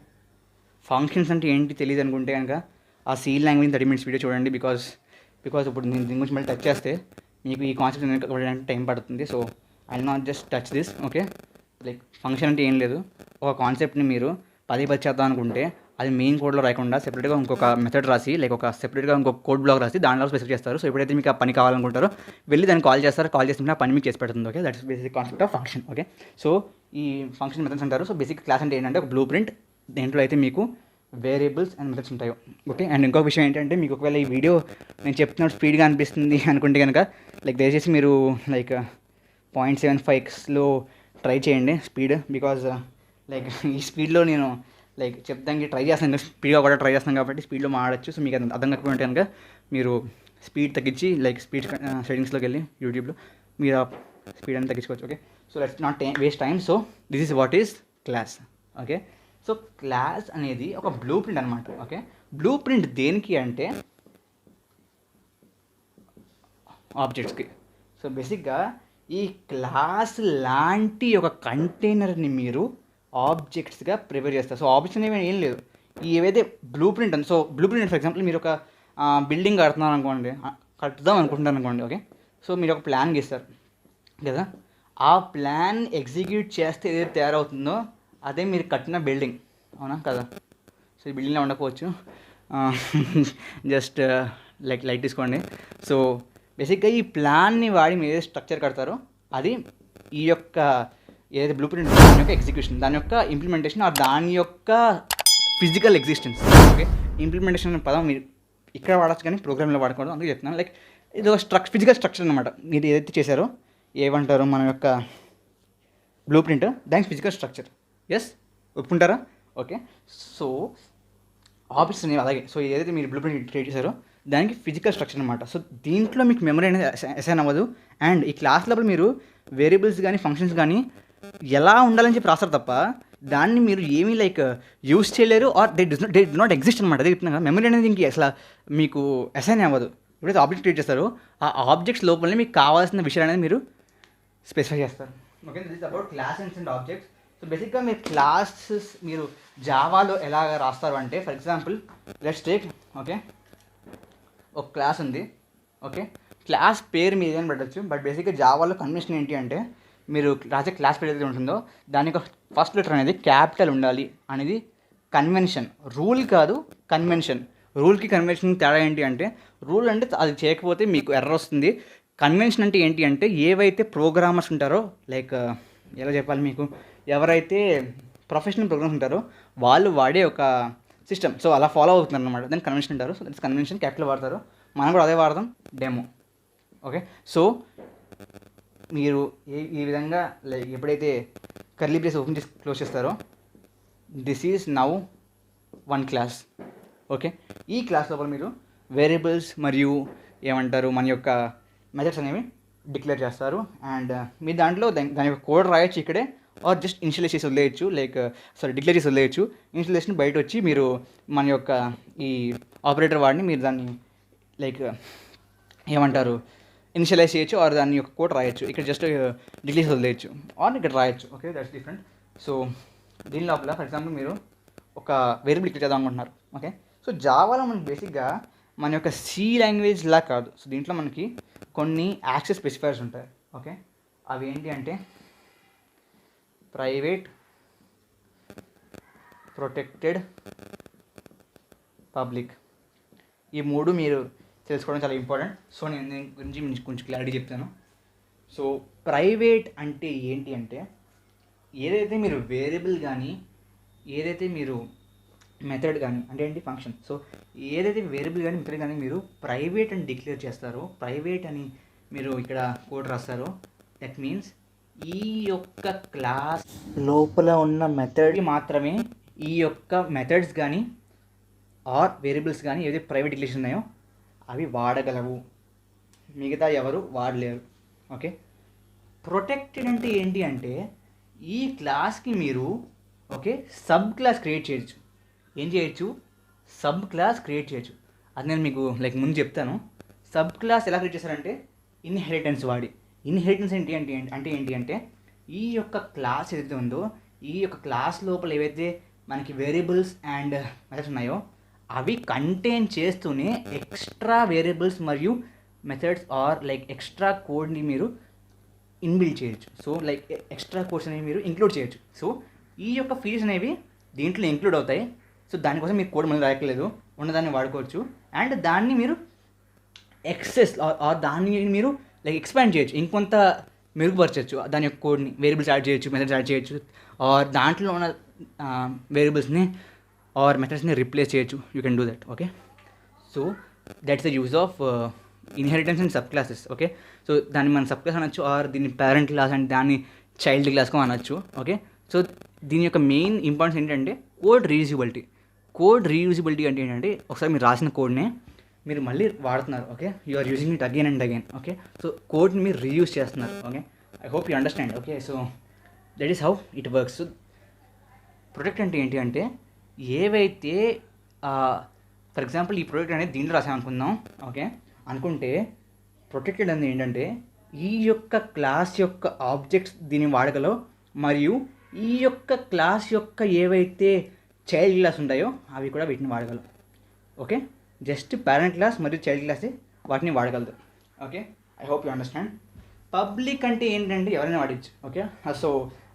ఫంక్షన్స్ అంటే ఏంటి తెలియదు అనుకుంటే కనుక ఆ సి లాంగ్వేజ్ 30 minutes వీడియో చూడండి. బికాజ్ ఇప్పుడు నేను దీని గురించి మళ్ళీ టచ్ చేస్తే మీకు ఈ కాన్సెప్ట్ టైం పడుతుంది. So I will not just touch this. Okay, like function అంటే ఏం లేదు, ఒక కాన్సెప్ట్ని మీరు 10 చేద్దాం అనుకుంటే అది మెయిన్ కోడ్లో రాయకుండా సెపరేట్గా ఇంకొక మెథడ్ రాసి, లైక్ ఒక సెపరేట్గా ఇంకొక కోడ్ బ్లాక్ రాసి దాంట్లో స్పెసిఫిక్ చేస్తారు. సో ఎప్పుడైతే మీకు ఆ పని కావాలనుకుంటారో వెళ్ళి దాన్ని కాల్ చేస్తారు, కాల్ చేస్తుంటే ఆ పని మీకు చేసి పెడుతుంది. Okay, that's basic concept of function. Okay, so ఈ ఫంక్షన్ మెథడ్స్ అంటారు. సో బేసిక్ క్లాస్ అంటే ఏంటంటే ఒక బ్లూ ప్రింట్, దేంట్లో అయితే మీకు వేరియబుల్స్ అండ్ మెథడ్స్ ఉంటాయో. ఓకే, అండ్ ఇంకొక విషయం ఏంటంటే మీకు ఒకవేళ ఈ వీడియో నేను చెప్తున్నప్పుడు స్పీడ్గా అనిపిస్తుంది అనుకుంటే కనుక లైక్ దయచేసి మీరు లైక్ 0.75లో ట్రై చేయండి స్పీడ్. బికాజ్ లైక్ ఈ స్పీడ్లో నేను లైక్ చెప్తానికి ట్రై చేస్తాను, స్పీడ్గా కూడా ట్రై చేస్తాను కాబట్టి స్పీడ్లో మాడచ్చు. సో మీకు అది అర్థం కాకపోతే కనుక మీరు స్పీడ్ తగ్గించి లైక్ స్పీడ్ సెట్టింగ్స్లోకి వెళ్ళి యూట్యూబ్లో మీరు ఆ స్పీడ్ అని తగ్గించుకోవచ్చు. Okay, so let's not waste time. So this is what is class. Okay, so class అనేది ఒక బ్లూ ప్రింట్ అనమాట. ఓకే, బ్లూ ప్రింట్ దేనికి అంటే ఆబ్జెక్ట్స్కి. సో బేసిక్గా ఈ క్లాస్ లాంటి ఒక కంటైనర్ని మీరు ఆబ్జెక్ట్స్గా ప్రిపేర్ చేస్తారు. సో ఆబ్జెక్ట్స్ అనేవి ఏం లేదు, ఏవైతే బ్లూ ప్రింట్ ఉంది. So blue print for example మీరు ఒక బిల్డింగ్ కడుతున్నారు అనుకోండి, కట్టుదాం అనుకుంటున్నారు అనుకోండి. ఓకే, సో మీరు ఒక ప్లాన్ గీస్తారు కదా, ఆ ప్లాన్ ఎగ్జిక్యూట్ చేస్తే ఏదైతే తయారవుతుందో అదే మీరు కట్టిన బిల్డింగ్, అవునా కదా. సో ఈ బిల్డింగ్లో ఉండకపోవచ్చు, జస్ట్ లైట్ తీసుకోండి. సో బేసిక్గా ఈ ప్లాన్ని వాడి మీరు ఏదైతే స్ట్రక్చర్ కడతారో అది ఈ యొక్క ఏదైతే బ్లూ ప్రింట్ దాని యొక్క ఎగ్జిక్యూషన్, దాని యొక్క ఇంప్లిమెంటేషన్, దాని యొక్క ఫిజికల్ ఎగ్జిస్టెన్స్. ఓకే, ఇంప్లిమెంటేషన్ అనే పదం మీరు ఇక్కడ వాడచ్చు కానీ ప్రోగ్రామ్లో వాడకూడదు, అందుకే చెప్తున్నాను. లైక్ ఇది ఒక ఫిజికల్ స్ట్రక్చర్ అనమాట. మీరు ఏదైతే చేశారో ఏమంటారు మన యొక్క బ్లూ ప్రింట్, దానికి ఫిజికల్ స్ట్రక్చర్. ఎస్, ఒప్పుకుంటారా? ఓకే, సో ఆబ్జెక్ట్స్ అనేవి అలాగే. సో ఏదైతే మీరు బ్లూ ప్రింట్ క్రియేట్ చేశారో దానికి ఫిజికల్ స్ట్రక్చర్ అనమాట. సో దీంట్లో మీకు మెమరీ అనేది అసైన్ అవ్వదు. అండ్ ఈ క్లాస్ లోపల మీరు వేరియబుల్స్ కానీ ఫంక్షన్స్ కానీ ఎలా ఉండాలని చెప్పి రాస్తారు తప్ప దాన్ని మీరు ఏమీ లైక్ యూస్ చేయలేరు, or they do not exist అనమాట. అదే చెప్తున్నా, మెమరీ అనేది ఇంక అసలు మీకు అసైన్ అవ్వదు. ఎప్పుడైతే ఆబ్జెక్ట్ క్రియేట్ చేస్తారో ఆ ఆబ్జెక్ట్స్ లోపలనే మీకు కావాల్సిన విషయాలు అనేది మీరు స్పెసిఫై చేస్తారు. Okay, this is about classes and objects. So బేసిక్గా మీరు క్లాసెస్ మీరు జావాలో ఎలాగ రాస్తారు అంటే, for example let's take, okay, ఒక క్లాస్ ఉంది. ఓకే, క్లాస్ పేరు మీద ఏదైనా పెట్టచ్చు. బట్ బేసిక్గా జావాలో కన్వెన్షన్ ఏంటి అంటే మీరు రాసే క్లాస్ పేరు ఏదైతే ఉంటుందో దాని యొక్క ఫస్ట్ లెటర్ అనేది క్యాపిటల్ ఉండాలి అనేది కన్వెన్షన్. రూల్ కాదు, కన్వెన్షన్. రూల్కి కన్వెన్షన్ తేడా ఏంటి అంటే, రూల్ అంటే అది చేయకపోతే మీకు ఎర్రర్ వస్తుంది. కన్వెన్షన్ అంటే ఏంటి అంటే ఏవైతే ప్రోగ్రామర్స్ ఉంటారో, లైక్ ఎలా చెప్పాలి మీకు, ఎవరైతే ప్రొఫెషనల్ ప్రోగ్రామ్స్ ఉంటారో వాళ్ళు వాడే ఒక సిస్టమ్. సో అలా ఫాలో అవుతున్నారు అనమాట, దాన్ని కన్వెన్షన్ అంటారు. సో దట్స్ కన్వెన్షన్, క్యాపిటల్ వాడతారు. మనం కూడా అదే వాడదాం, డెమో. ఓకే, సో మీరు ఈ విధంగా లైక్ ఎప్పుడైతే కర్లీ బ్రేస్ ఓపెన్ చేసి క్లోజ్ చేస్తారో this is now one class. Okay, ఈ క్లాస్ లోపల మీరు వేరియబుల్స్ మరియు ఏమంటారు మన యొక్క మెథడ్స్ అనేవి డిక్లేర్ చేస్తారు. అండ్ మీ దాంట్లో దాని యొక్క కోడ్ రాయొచ్చు ఇక్కడే, ఆర్ జస్ట్ ఇనిషియలైజ్ చేసి వదిలేయచ్చు, డిక్లేర్ చేసి వదిలేయచ్చు. ఇనిషియలైజేషన్ బయట వచ్చి మీరు మన యొక్క ఈ ఆపరేటర్ వాడిని మీరు దాన్ని ఏమంటారు ఇనిషియలైజ్ చేయొచ్చు, ఆర్ దాని యొక్క కోడ్ రాయొచ్చు. ఇక్కడ జస్ట్ డిక్లేర్ చేసి వదిలేయచ్చు, ఆర్ ఇక్కడ రాయొచ్చు. Okay, that's different. సో దీని లోపల ఫర్ ఎగ్జాంపుల్ మీరు ఒక వేరియబుల్ డిక్లేర్ చేద్దాం అనుకుంటున్నారు. ఓకే, సో జావాలో మనకి బేసిక్గా మన యొక్క సి లాంగ్వేజ్ లా కాదు. సో దీంట్లో మనకి కొన్ని యాక్సెస్ స్పెసిఫైర్స్ ఉంటాయి. ఓకే, అవి ఏంటి అంటే ప్రైవేట్, ప్రొటెక్టెడ్, పబ్లిక్. ఈ మూడు మీరు తెలుసుకోవడం చాలా ఇంపార్టెంట్. సో నేను దీని గురించి మీకు కొంచెం క్లారిటీ చెప్తాను. సో ప్రైవేట్ అంటే ఏంటి అంటే ఏదైతే మీరు వేరియబుల్ కానీ, ఏదైతే మీరు మెథడ్ కానీ, అంటే ఏంటి ఫంక్షన్, సో ఏదైతే వేరియబుల్ కానీ మెథడ్ కానీ మీరు ప్రైవేట్ అని డిక్లేర్ చేస్తారో, ప్రైవేట్ అని మీరు ఇక్కడ కోడ్ రాస్తారో, దట్ మీన్స్ ఈ యొక్క క్లాస్ లోపల ఉన్న మెథడ్కి మాత్రమే ఈ యొక్క మెథడ్స్ కానీ ఆర్ వేరియబుల్స్ కానీ ఏదైతే ప్రైవేట్ డిక్లేషన్ ఉన్నాయో అవి వాడగలవు, మిగతా ఎవరు వాడలేరు. ఓకే, ప్రొటెక్టెడ్ అంటే ఏంటి అంటే ఈ క్లాస్కి మీరు సబ్ క్లాస్ క్రియేట్ చేయొచ్చు. ఏం చేయొచ్చు? సబ్ క్లాస్ క్రియేట్ చేయొచ్చు. అది నేను మీకు ముందు చెప్తాను. సబ్ క్లాస్ ఎలా క్రియేట్ చేస్తారంటే ఇన్హెరిటెన్స్ వాడి. ఇన్హెరిటెన్స్ ఏంటి అంటే ఈ యొక్క క్లాస్ ఏదైతే ఉందో ఈ యొక్క క్లాస్ లోపల ఏవైతే మనకి వేరియబుల్స్ అండ్ మెథడ్స్ ఉన్నాయో అవి కంటైన్ చేస్తూనే ఎక్స్ట్రా వేరియబుల్స్ మరియు మెథడ్స్ ఆర్ ఎక్స్ట్రా కోడ్ని మీరు ఇన్బిల్డ్ చేయొచ్చు. సో ఎక్స్ట్రా కోడ్స్ అనేవి మీరు ఇంక్లూడ్ చేయొచ్చు. సో ఈ యొక్క ఫీచర్స్ అనేవి దీంట్లో ఇంక్లూడ్ అవుతాయి. సో దానికోసం మీరు కోడ్ మళ్ళీ రాయట్లేదు, ఉన్నదాన్ని వాడుకోవచ్చు. అండ్ దాన్ని మీరు ఎక్సెస్ ఆర్ దాన్ని మీరు ఎక్స్పాండ్ చేయొచ్చు, ఇంకొంత మెరుగుపరచవచ్చు. దాని యొక్క కోడ్ని వేరియబుల్స్ యాడ్ చేయొచ్చు, మెథడ్స్ యాడ్ చేయొచ్చు, ఆర్ దాంట్లో ఉన్న వేరియబుల్స్ని ఆర్ మెథడ్స్ని రిప్లేస్ చేయొచ్చు. You can do that. Okay, so that's the use of inheritance and sub classes. Okay, so దాన్ని మనం సబ్ క్లాస్ అనొచ్చు, ఆర్ దీన్ని పేరెంట్ క్లాస్ అండ్ దాన్ని చైల్డ్ క్లాస్గా అనొచ్చు. ఓకే, సో దీని యొక్క మెయిన్ ఇంపార్టెన్స్ ఏంటంటే కోడ్ రీయూజబిలిటీ. కోడ్ రీయూజబిలిటీ అంటే ఏంటంటే ఒకసారి మీరు రాసిన కోడ్నే మీరు మళ్ళీ వాడుతున్నారు. Okay, you are using it again and again. Okay, so కోడ్ని మీరు రీయూజ్ చేస్తున్నారు. Okay, I hope you understand. Okay, so that is how it works. So protect అంటే ఏంటి అంటే ఏవైతే ఫర్ ఎగ్జాంపుల్ ఈ ప్రొడక్ట్ అనేది దీంట్లో రాసామనుకుందాం. ఓకే, అనుకుంటే ప్రొటెక్టెడ్ అనేది ఏంటంటే ఈ యొక్క క్లాస్ యొక్క ఆబ్జెక్ట్స్ దీన్ని వాడగలవు, మరియు ఈ యొక్క క్లాస్ యొక్క ఏవైతే చైల్డ్ క్లాస్ ఉంటాయో అవి కూడా వీటిని వాడగలవు. ఓకే, జస్ట్ పేరెంట్ క్లాస్ మరియు చైల్డ్ క్లాస్ వాటిని వాడగలదు. Okay, I hope you understand. Public అంటే ఏంటంటే ఎవరైనా వాడచ్చు. ఓకే, సో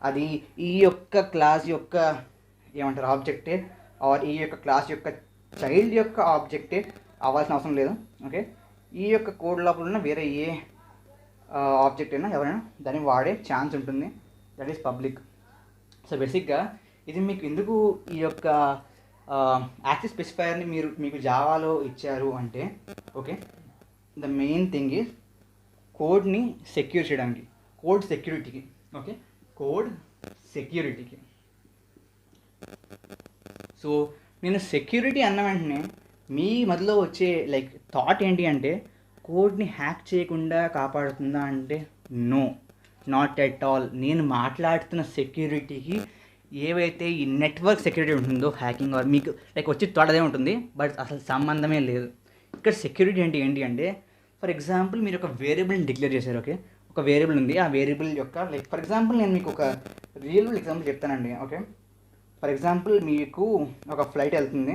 అది ఈ యొక్క క్లాస్ యొక్క ఏమంటారు ఆబ్జెక్టే, ఆర్ ఈ యొక్క క్లాస్ యొక్క చైల్డ్ యొక్క ఆబ్జెక్టే అవ్వాల్సిన అవసరం లేదు. ఓకే, ఈ యొక్క కోడ్ లోపల ఉన్న వేరే ఏ ఆబ్జెక్ట్ అయినా ఎవరైనా దాన్ని వాడే ఛాన్స్ ఉంటుంది. That is public. సో బేసిక్గా ఇది మీకు ఎందుకు ఈ యొక్క యాక్సెస్ స్పెసిఫైయర్ని మీకు జావాలో ఇచ్చారు అంటే, okay, the main thing is కోడ్ని సెక్యూర్ చేయడానికి, కోడ్ సెక్యూరిటీకి. ఓకే, కోడ్ సెక్యూరిటీకి. సో నేను సెక్యూరిటీ అన్న వెంటనే మీ మధ్యలో వచ్చే థాట్ ఏంటి అంటే కోడ్ని హ్యాక్ చేయకుండా కాపాడుతుందా అంటే నో, నాట్ ఎట్ ఆల్. నేను మాట్లాడుతున్న సెక్యూరిటీకి ఏవైతే ఈ నెట్వర్క్ సెక్యూరిటీ ఉంటుందో హ్యాకింగ్ ఆర్ మీకు వచ్చి తోటదే ఉంటుంది, బట్ అసలు సంబంధమే లేదు. ఇక్కడ సెక్యూరిటీ ఏంటి అంటే ఫర్ ఎగ్జాంపుల్ మీరు ఒక వేరియబుల్ని డిక్లేర్ చేశారు. ఓకే, ఒక వేరియబుల్ ఉంది, ఆ వేరియబుల్ యొక్క ఫర్ ఎగ్జాంపుల్ నేను మీకు ఒక రియల్ ఎగ్జాంపుల్ చెప్తానండి. ఓకే, ఫర్ ఎగ్జాంపుల్ మీకు ఒక ఫ్లైట్ వెళ్తుంది,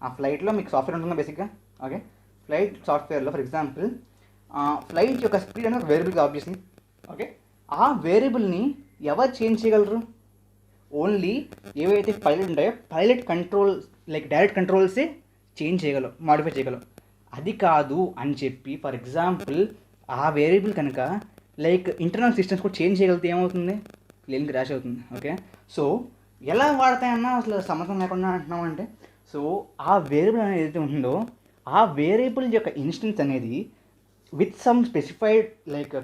ఆ ఫ్లైట్లో మీకు సాఫ్ట్వేర్ ఉంటుందా బేసిక్గా. ఓకే, ఫ్లైట్ సాఫ్ట్వేర్లో ఫర్ ఎగ్జాంపుల్ ఫ్లైట్ యొక్క స్పీడ్ అనేది ఒక వేరియబుల్గా ఆబ్వియస్లీ. ఓకే, ఆ వేరియబుల్ని ఎవరు చేంజ్ చేయగలరు? ఓన్లీ ఏవైతే పైలట్ ఉంటాయో పైలట్ కంట్రోల్ డైరెక్ట్ కంట్రోల్సే చేంజ్ చేయగలవు, మాడిఫై చేయగలవు. అది కాదు అని చెప్పి ఫర్ ఎగ్జాంపుల్ ఆ వేరియబుల్ కనుక ఇంటర్నల్ సిస్టమ్స్ కూడా చేంజ్ చేయగలిగితే ఏమవుతుంది? ప్లేన్ క్రాష్ అవుతుంది. ఓకే, సో ఎలా వాడతాయన్నా అసలు సంబంధం లేకుండా అంటున్నాం అంటే, సో ఆ వేరియబుల్ అనేది ఏదైతే ఉంటుందో ఆ వేరియబుల్ యొక్క ఇన్స్టెన్స్ అనేది విత్ సమ్ స్పెసిఫైడ్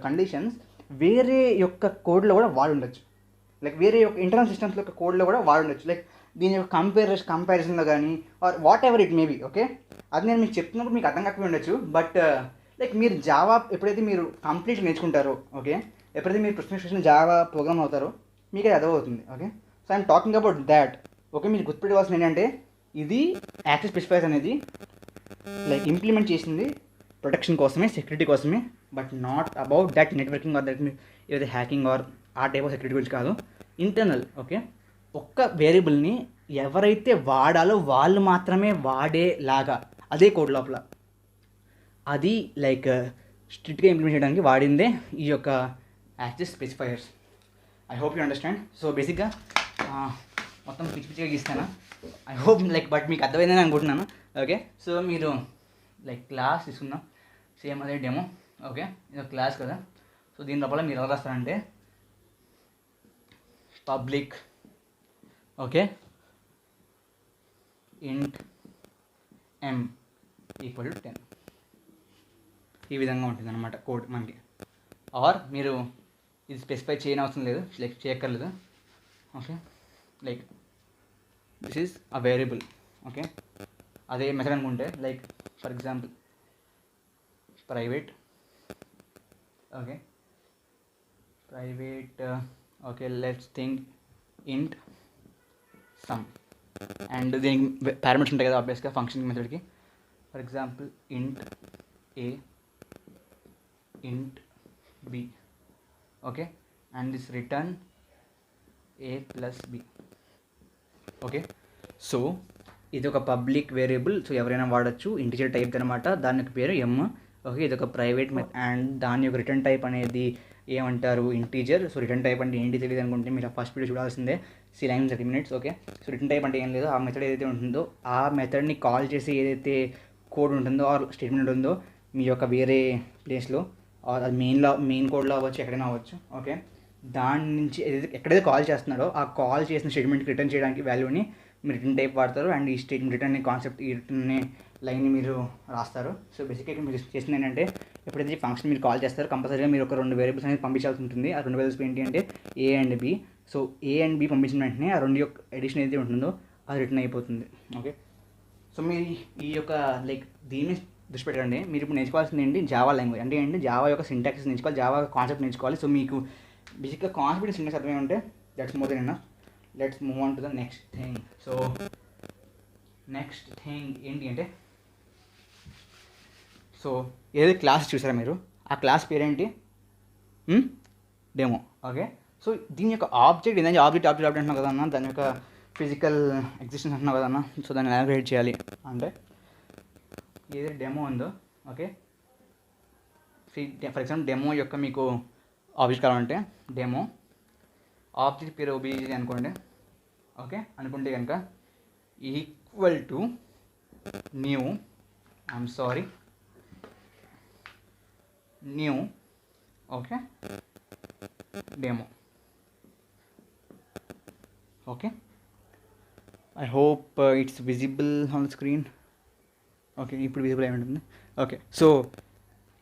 కండిషన్స్ వేరే యొక్క కోడ్లో కూడా వాడి ఉండొచ్చు. వేరే యొక్క ఇంటర్నల్ సిస్టమ్స్ యొక్క కోడ్లో కూడా వాడి ఉండొచ్చు. దీని యొక్క కంపారిజన్లో కానీ or whatever it maybe. Okay, అది నేను మీకు చెప్తున్నప్పుడు మీకు అర్థం కాకపోయి ఉండొచ్చు, బట్ లైక్ మీరు జావా ఎప్పుడైతే మీరు కంప్లీట్ నేర్చుకుంటారో, ఓకే, ఎప్పుడైతే మీరు ప్రొఫెషనల్ జావా ప్రోగ్రామ్ అవుతారో మీకు అది అర్థమవుతుంది. Okay, so I'm talking about that. Okay, మీరు గుర్తుపెట్టుకోవాల్సింది ఏంటంటే ఇది యాక్సెస్ స్పెసిఫైర్స్ అనేది లైక్ ఇంప్లిమెంట్ చేసింది ప్రొటెక్షన్ కోసమే, సెక్యూరిటీ కోసమే, but not about that networking or that ఏదైతే హ్యాకింగ్ ఆర్ ఆ టైప్ ఆఫ్ సెక్యూరిటీ గురించి కాదు. ఇంటర్నల్. ఓకే, ఒక్క వేరియబుల్ని ఎవరైతే వాడాలో వాళ్ళు మాత్రమే వాడేలాగా అదే కోడ్ లోపల అది లైక్ స్ట్రిక్ట్గా ఇంప్లిమెంట్ చేయడానికి వాడిందే ఈ యొక్క access specifiers. I hope you understand. So బేసిక్గా మొత్తం పిచ్చిగా గీస్తాను. ఐ హోప్ లైక్ బట్ మీకు అర్థమైందని అనుకుంటున్నాను. ఓకే, సో మీరు లైక్ క్లాస్ తీసుకుందాం, సేమ్ అదే డెమో. ఓకే, ఇది ఒక క్లాస్ కదా. సో దీని లోపల మీరు ఎలా రాస్తారంటే పబ్లిక్, ఓకే, ఇంట్ m ఈక్వల్ టు 10 ఈ విధంగా ఉంటుంది అన్నమాట కోడ్ మనకి. ఆర్ మీరు ఇది స్పెసిఫై చేయని అవసరం లేదు, లైక్ చేయక్కర్లేదు. Okay, like this is a variable. Okay, అదే మెథడ్ అనుకుంటే like for example private, okay, private, okay, let's think ఇంట్ సమ్, అండ్ దీనికి పారామీటర్స్ ఉంటాయి కదా ఆబ్వియస్గా function మెథడ్కి. For example int a, int b, okay, and this return a plus b. Okay, so ఇది ఒక public variable, so ఎవరైనా వాడచ్చు, integer type అనమాట, దానికి పేరు m. ఓకే, ఇది ఒక ప్రైవేట్ అండ్ దాని యొక్క రిటర్న్ టైప్ అనేది ఏమంటారు, ఇంటీజర్. సో రిటర్న్ టైప్ అంటే ఏంటి తెలియదు అనుకుంటే మీరు ఆ ఫస్ట్ వీడియో చూడాల్సిందే, C-Language 30 minutes. Okay, so return type అంటే ఏం లేదు, ఆ మెథడ్ ఏదైతే ఉంటుందో ఆ మెథడ్ని కాల్ చేసి ఏదైతే కోడ్ ఉంటుందో ఆర్ స్టేట్మెంట్ ఉంటుందో మీ యొక్క వేరే ప్లేస్లో ఆర్ అది మెయిన్ కోడ్లో అవ్వచ్చు, ఎక్కడైనా అవ్వచ్చు. ఓకే, దాని నుంచి ఏదైతే ఎక్కడైతే కాల్ చేస్తున్నారో ఆ కాల్ చేసిన స్టేట్మెంట్కి రిటర్న్ చేయడానికి వాల్యూని మీరు రిటర్న్ టైప్ వాడతారు, అండ్ ఈ స్టేట్మెంట్ రిటర్న్ కాన్సెప్ట్ ఈ రిటర్న్ లైన్ని మీరు రాస్తారు. సో బేసిక్గా మీరు చేసింది ఏంటంటే ఎప్పుడైతే ఈ ఫంక్షన్ మీరు కాల్ చేస్తారో కంపల్సరీగా మీరు ఒక 2 వేరియబుల్స్ అనేది పంపించాల్సి ఉంటుంది. ఆ 2 వేరియబుల్స్ ఏంటి అంటే a and b. So a and b పంపించిన వెంటనే ఆ 2 యొక్క ఎడిషన్ ఏదైతే ఉంటుందో అది రిటర్న్ అయిపోతుంది. ఓకే, సో మీరు ఈ యొక్క లైక్ దీన్ని దృష్టి పెట్టండి. మీరు ఇప్పుడు నేర్చుకోవాల్సింది ఏంటి, జావా లాంగ్వేజ్ అంటే ఏంటి, జావా యొక్క సింటాక్స్ నేర్చుకోవాలి, జావా కాన్సెప్ట్ నేర్చుకోవాలి. సో మీకు బేసిక్గా కాన్సెప్ట్ సింటాక్స్ అర్థమై ఉంటే that's more than enough. Let's move on to the next thing. So next thing ఏంటి అంటే, సో ఏదైతే క్లాస్ చూసారా మీరు, ఆ క్లాస్ పేరేంటి, డెమో. ఓకే, సో దీని యొక్క ఆబ్జెక్ట్ ఏంటంటే ఆబ్జెక్ట్ అంటున్నావు కదా అన్న, దాని యొక్క ఫిజికల్ ఎగ్జిస్టెన్స్ అంటున్నావు కదా అన్న. సో దాన్ని ఎలా క్రియేట్ చేయాలి అంటే ఏదైతే డెమో ఉందో, ఓకే, ఫర్ ఎగ్జాంపుల్ డెమో యొక్క మీకు ఆబ్జెక్ట్ కావాలంటే డెమో ఆబ్జెక్ట్ పేరు ఓబీజీ అనుకోండి. ఓకే, అనుకుంటే కనుక equal to new, I'm sorry, new, okay, demo. Okay, I hope it's visible on the screen. Okay, ఇప్పుడు విజిబుల్ అయి ఉంటుంది. ఓకే, సో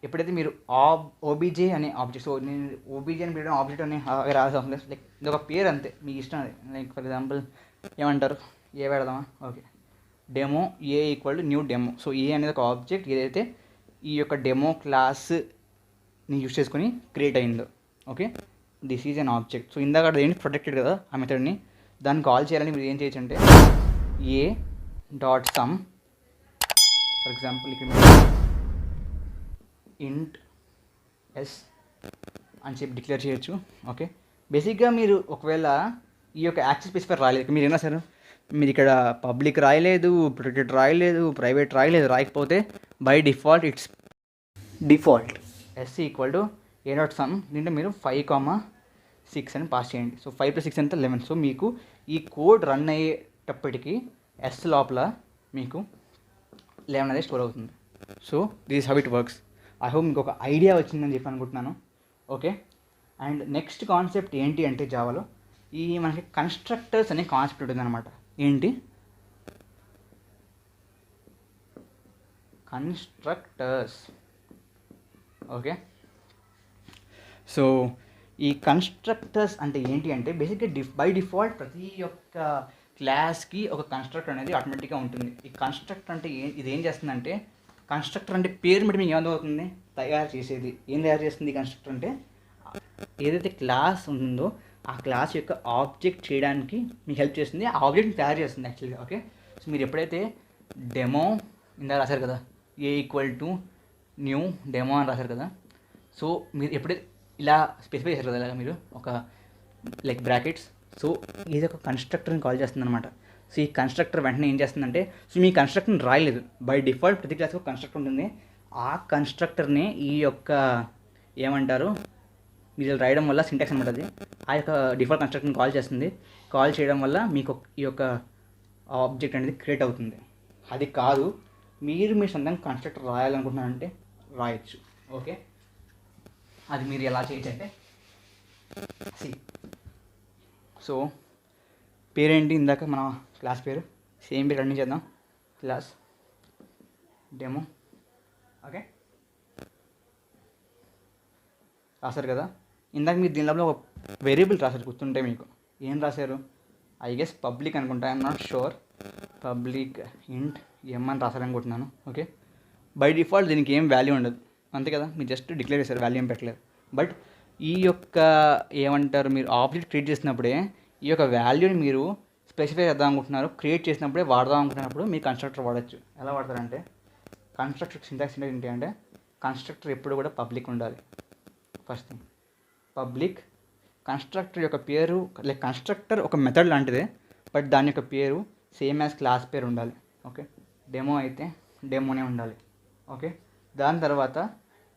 ఎప్పుడైతే మీరు ఓబీజే అనే ఆబ్జెక్ట్, సో నేను ఓబీజే అని పెట్టడం ఆబ్జెక్ట్ అని రాసాం, లైక్ ఇది ఒక పేరు అంతే, మీకు ఇష్టం అది. లైక్ ఫర్ ఎగ్జాంపుల్ ఏమంటారు, ఏ పెడదామా. Okay, demo A equal to new demo. So A అనేది ఒక ఆబ్జెక్ట్ ఏదైతే ఈ యొక్క డెమో క్లాస్ని యూస్ చేసుకొని క్రియేట్ అయిందో. Okay, this is an object. So ఇందాక ఏంటి ప్రొటెక్టెడ్ కదా ఆ మెథడ్ని, దాన్ని కాల్ చేయాలని మీరు ఏం చేయొచ్చు అంటే ఏ డాట్ సమ్, ఫర్ ఎగ్జాంపుల్ ఇక్కడ ఇంట్ ఎస్ అని చెప్పి డిక్లేర్ చేయొచ్చు. ఓకే, బేసిక్గా మీరు ఒకవేళ ఈ యొక్క యాక్సెస్ స్పెసిఫైర్ రాలేదు, మీరు ఏం రాశారు, మీరు ఇక్కడ పబ్లిక్ రాయలేదు, ప్రొటెక్టెడ్ రాయలేదు, ప్రైవేట్ రాయలేదు, రాయకపోతే by default it's default S equal to A dot sum. దీంట్లో మీరు 5,6 అని పాస్ చేయండి. సో 5 + 6 ఎంత 11. సో మీకు ఈ కోడ్ రన్ అయ్యేటప్పటికి ఎస్ లోపల మీకు 11 అనేది స్టోర్ అవుతుంది. So this how it works. I hope మీకు ఒక ఐడియా వచ్చిందని చెప్పి అనుకుంటున్నాను. ఓకే, అండ్ నెక్స్ట్ కాన్సెప్ట్ ఏంటి అంటే జావాలో ఈ మనకి కన్స్ట్రక్టర్స్ అనే కాన్సెప్ట్ ఉంటుంది అనమాట. ఏంటి కన్స్ట్రక్టర్స్? ఓకే, సో ఈ కన్స్ట్రక్టర్స్ అంటే ఏంటి అంటే బేసిక్గా బై డిఫాల్ట్ ప్రతి ఒక్క క్లాస్కి ఒక కన్స్ట్రక్టర్ అనేది ఆటోమేటిక్గా ఉంటుంది. ఈ కన్స్ట్రక్టర్ అంటే ఇది ఏం చేస్తుందంటే, కన్స్ట్రక్టర్ అంటే పేరు బట్టి మీకు ఏమవుతుంది, తయారు చేసేది. ఏం తయారు చేస్తుంది ఈ కన్స్ట్రక్టర్ అంటే, ఏదైతే క్లాస్ ఉందో ఆ క్లాస్ యొక్క ఆబ్జెక్ట్ చేయడానికి మీకు హెల్ప్ చేస్తుంది, ఆ ఆబ్జెక్ట్ని తయారు చేస్తుంది యాక్చువల్గా. ఓకే, సో మీరు ఎప్పుడైతే డెమో ఇందాక రాశారు కదా, న్యూ డెమో అని రాశారు కదా, సో మీరు ఎప్పుడైతే ఇలా స్పెసిఫై చేశారు కదా, ఇలాగ మీరు ఒక లైక్ బ్రాకెట్స్, సో ఇది ఒక కన్స్ట్రక్టర్ని కాల్ చేస్తుంది అనమాట. సో ఈ కన్స్ట్రక్టర్ వెంటనే ఏం చేస్తుందంటే, సో మీ కన్స్ట్రక్టర్ని రాయలేదు, బై డిఫాల్ట్ ప్రతి క్లాస్కి ఒక కన్స్ట్రక్టర్ ఉంటుంది. ఆ కన్స్ట్రక్టర్ని ఈ యొక్క ఏమంటారు మీరు రాయడం వల్ల సింటాక్స్ అనమాట, అది ఆ యొక్క డిఫాల్ట్ కన్స్ట్రక్టర్ని కాల్ చేస్తుంది. కాల్ చేయడం వల్ల మీకు ఈ యొక్క ఆబ్జెక్ట్ అనేది క్రియేట్ అవుతుంది. అది కాదు, మీరు మీ సొంతంగా కన్స్ట్రక్టర్ రాయాలనుకుంటున్నారంటే రాయొచ్చు. ఓకే, అది మీరు ఎలా చేయొచ్చు అంటే, సో పేరేంటి, ఇందాక మన క్లాస్ పేరు సేమ్ పేరు రన్నింగ్ చేద్దాం, క్లాస్ డెమో. ఓకే, రాశారు కదా. ఇందాక మీరు దీనిలో ఒక వేరియబుల్ రాశారు, గుర్తుంటే మీకు ఏం రాశారు, ఐ గెస్ పబ్లిక్ అనుకుంటా, ఐఎమ్ నాట్ షూర్, పబ్లిక్ ఇంట్ అని రాశారనుకుంటున్నాను. ఓకే, బై డిఫాల్ట్ దీనికి ఏం వాల్యూ ఉండదు, అంతే కదా, మీరు జస్ట్ డిక్లేర్ చేశారు, వాల్యూ ఏం పెట్టలేదు. బట్ ఈ యొక్క ఏమంటారు, మీరు ఆబ్జెక్ట్ క్రియేట్ చేసినప్పుడే ఈ యొక్క వాల్యూని మీరు స్పెసిఫై చేద్దాం అనుకుంటున్నారు, క్రియేట్ చేసినప్పుడే వాడదాం అనుకుంటున్నప్పుడు మీరు కన్స్ట్రక్టర్ వాడచ్చు. ఎలా వాడతారంటే, కన్స్ట్రక్టర్ సింటాక్స్ ఏంటి అంటే, కన్స్ట్రక్టర్ ఎప్పుడు కూడా పబ్లిక్ ఉండాలి. ఫస్ట్ థింగ్, పబ్లిక్ కన్స్ట్రక్టర్ యొక్క పేరు, లైక్ కన్స్ట్రక్టర్ ఒక మెథడ్ లాంటిదే, బట్ దాని యొక్క పేరు సేమ్ యాజ్ క్లాస్ పేరు ఉండాలి. ఓకే, డెమో అయితే డెమోనే ఉండాలి. ఓకే, దాని తర్వాత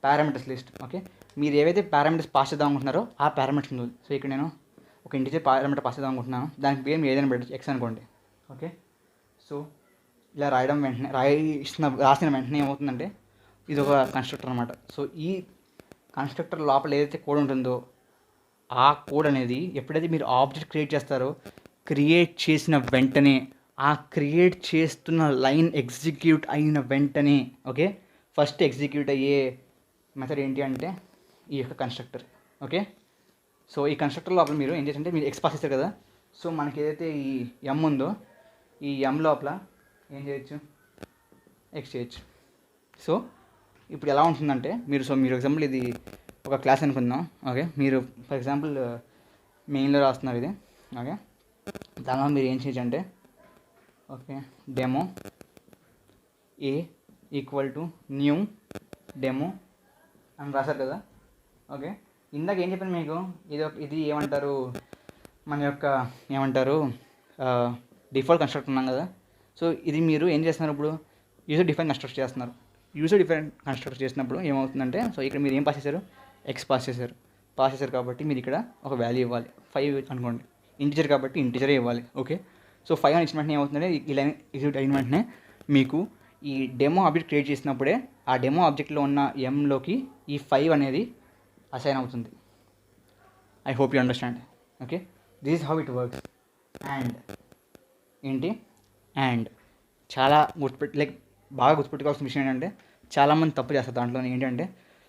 పారామీటర్స్ లిస్ట్. ఓకే, మీరు ఏవైతే పారామీటర్స్ పాస్ చేద్దాం అనుకుంటున్నారో ఆ పారామీటర్స్ ఉండాలి. సో ఇక్కడ నేను ఒక ఇంటిజర్ పారామీటర్ పాస్ చేద్దాం అనుకుంటున్నాను, దానికి పేరు మీరు ఏదైనా పెట్టచ్చు, ఎక్స్ అనుకోండి. ఓకే, సో ఇలా రాసిన వెంటనే ఏమవుతుందంటే, ఇది ఒక కన్స్ట్రక్టర్ అనమాట. సో ఈ కన్స్ట్రక్టర్ లోపల ఏదైతే కోడ్ ఉంటుందో ఆ కోడ్ అనేది ఎప్పుడైతే మీరు ఆబ్జెక్ట్ క్రియేట్ చేస్తారో, క్రియేట్ చేసిన వెంటనే ఆ క్రియేట్ చేస్తున్న లైన్ ఎగ్జిక్యూట్ అయిన వెంటనే, ఓకే, ఫస్ట్ ఎగ్జిక్యూట్ అయ్యే మెథడ్ ఏంటి అంటే ఈ యొక్క కన్స్ట్రక్టర్. ఓకే, సో ఈ కన్స్ట్రక్టర్ లోపల మీరు ఏం చేస్తుంటే, మీరు ఎక్స్ పాస్ చేస్తారు కదా, సో మనకి ఏదైతే ఈ ఎమ్ ఉందో ఈ ఎమ్ లోపల ఏం చేయొచ్చు, ఎక్స్ చేయొచ్చు. సో ఇప్పుడు ఎలా ఉంటుందంటే, మీరు ఎగ్జాంపుల్ ఇది ఒక క్లాస్ అనుకుందాం. ఓకే, మీరు ఫర్ ఎగ్జాంపుల్ మెయిన్లో రాస్తున్నారు ఇది. ఓకే, దానిలో మీరు ఏం చేయొచ్చు అంటే, okay, demo a new demo అని రాశారు కదా. ఓకే, ఇందాక ఏం చెప్పాను మీకు, ఇది ఏమంటారు, మన యొక్క ఏమంటారు డిఫాల్ట్ కన్స్ట్రక్టర్ ఉన్నాం కదా. సో ఇది మీరు ఏం చేస్తున్నారు, ఇప్పుడు యూజర్ డిఫైన్ కన్స్ట్రక్ట్ చేస్తున్నారు. యూజర్ డిఫైన్ కన్స్ట్రక్ట్ చేసినప్పుడు ఏమవుతుందంటే, సో ఇక్కడ మీరు ఏం పాస్ చేశారు, ఎక్స్ పాస్ చేశారు కాబట్టి మీరు ఇక్కడ ఒక వాల్యూ ఇవ్వాలి, 5 అనుకోండి, ఇంటిజర్ కాబట్టి ఇంటిజరే ఇవ్వాలి. ఓకే, సో 5 అని ఇచ్చిన వెంటనే ఏమవుతుందంటే, ఈ లైన్ ఎగ్జిక్యూట్ అయిన వెంటనే మీకు ఈ డెమో ఆబ్జెక్ట్ క్రియేట్ చేసినప్పుడే ఆ డెమో ఆబ్జెక్ట్లో ఉన్న ఎంలోకి ఈ 5 అనేది అసైన్ అవుతుంది. I hope you understand. Okay, this is how it works. And చాలా బాగా గుర్తుపెట్టుకోవాల్సిన విషయం ఏంటంటే, చాలామంది తప్పు చేస్తారు దాంట్లో. ఏంటంటే,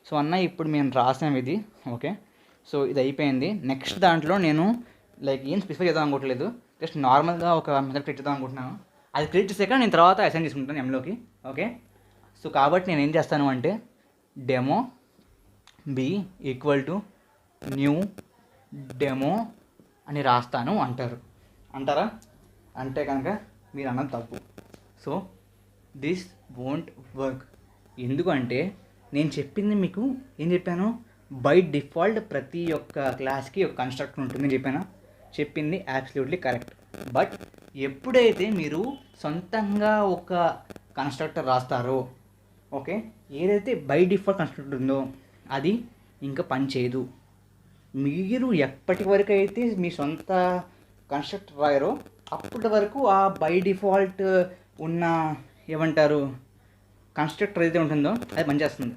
సో అన్న ఇప్పుడు మేము రాసాం ఇది, ఓకే, సో ఇది అయిపోయింది, నెక్స్ట్ దాంట్లో నేను ఏం స్పెసిఫై చేద్దాం అనుకోవట్లేదు, జస్ట్ నార్మల్గా ఒక మెథడ్ క్రియేట్ చేద్దాం అనుకుంటున్నాను. అది క్రియేట్ చేసాక నేను తర్వాత అసైన్ చేసుకుంటాను ఎంలోకి. ఓకే, సో కాబట్టి నేను ఏం చేస్తాను అంటే, డెమో బి న్యూ డెమో అని రాస్తాను అంటారా? అంటే కనుక మీరు అన్నది తప్పు. So this won't work. ఎందుకంటే నేను చెప్పింది మీకు ఏం చెప్పాను, బై డిఫాల్ట్ ప్రతి ఒక్క క్లాస్కి ఒక కన్స్ట్రక్టర్ ఉంటుందని చెప్పాను. చెప్పింది అబ్సల్యూట్లీ కరెక్ట్. బట్ ఎప్పుడైతే మీరు సొంతంగా ఒక కన్స్ట్రక్టర్ రాస్తారో, ఓకే, ఏదైతే బై డిఫాల్ట్ కన్స్ట్రక్టర్ ఉందో అది ఇంకా పని చేయదు. మీరు ఎప్పటి వరకు అయితే మీ సొంత కన్స్ట్రక్టర్ రాయరో అప్పటి వరకు ఆ బై డిఫాల్ట్ ఉన్న ఏమంటారు కన్స్ట్రక్టర్ ఏదైతే ఉంటుందో అది పనిచేస్తుంది.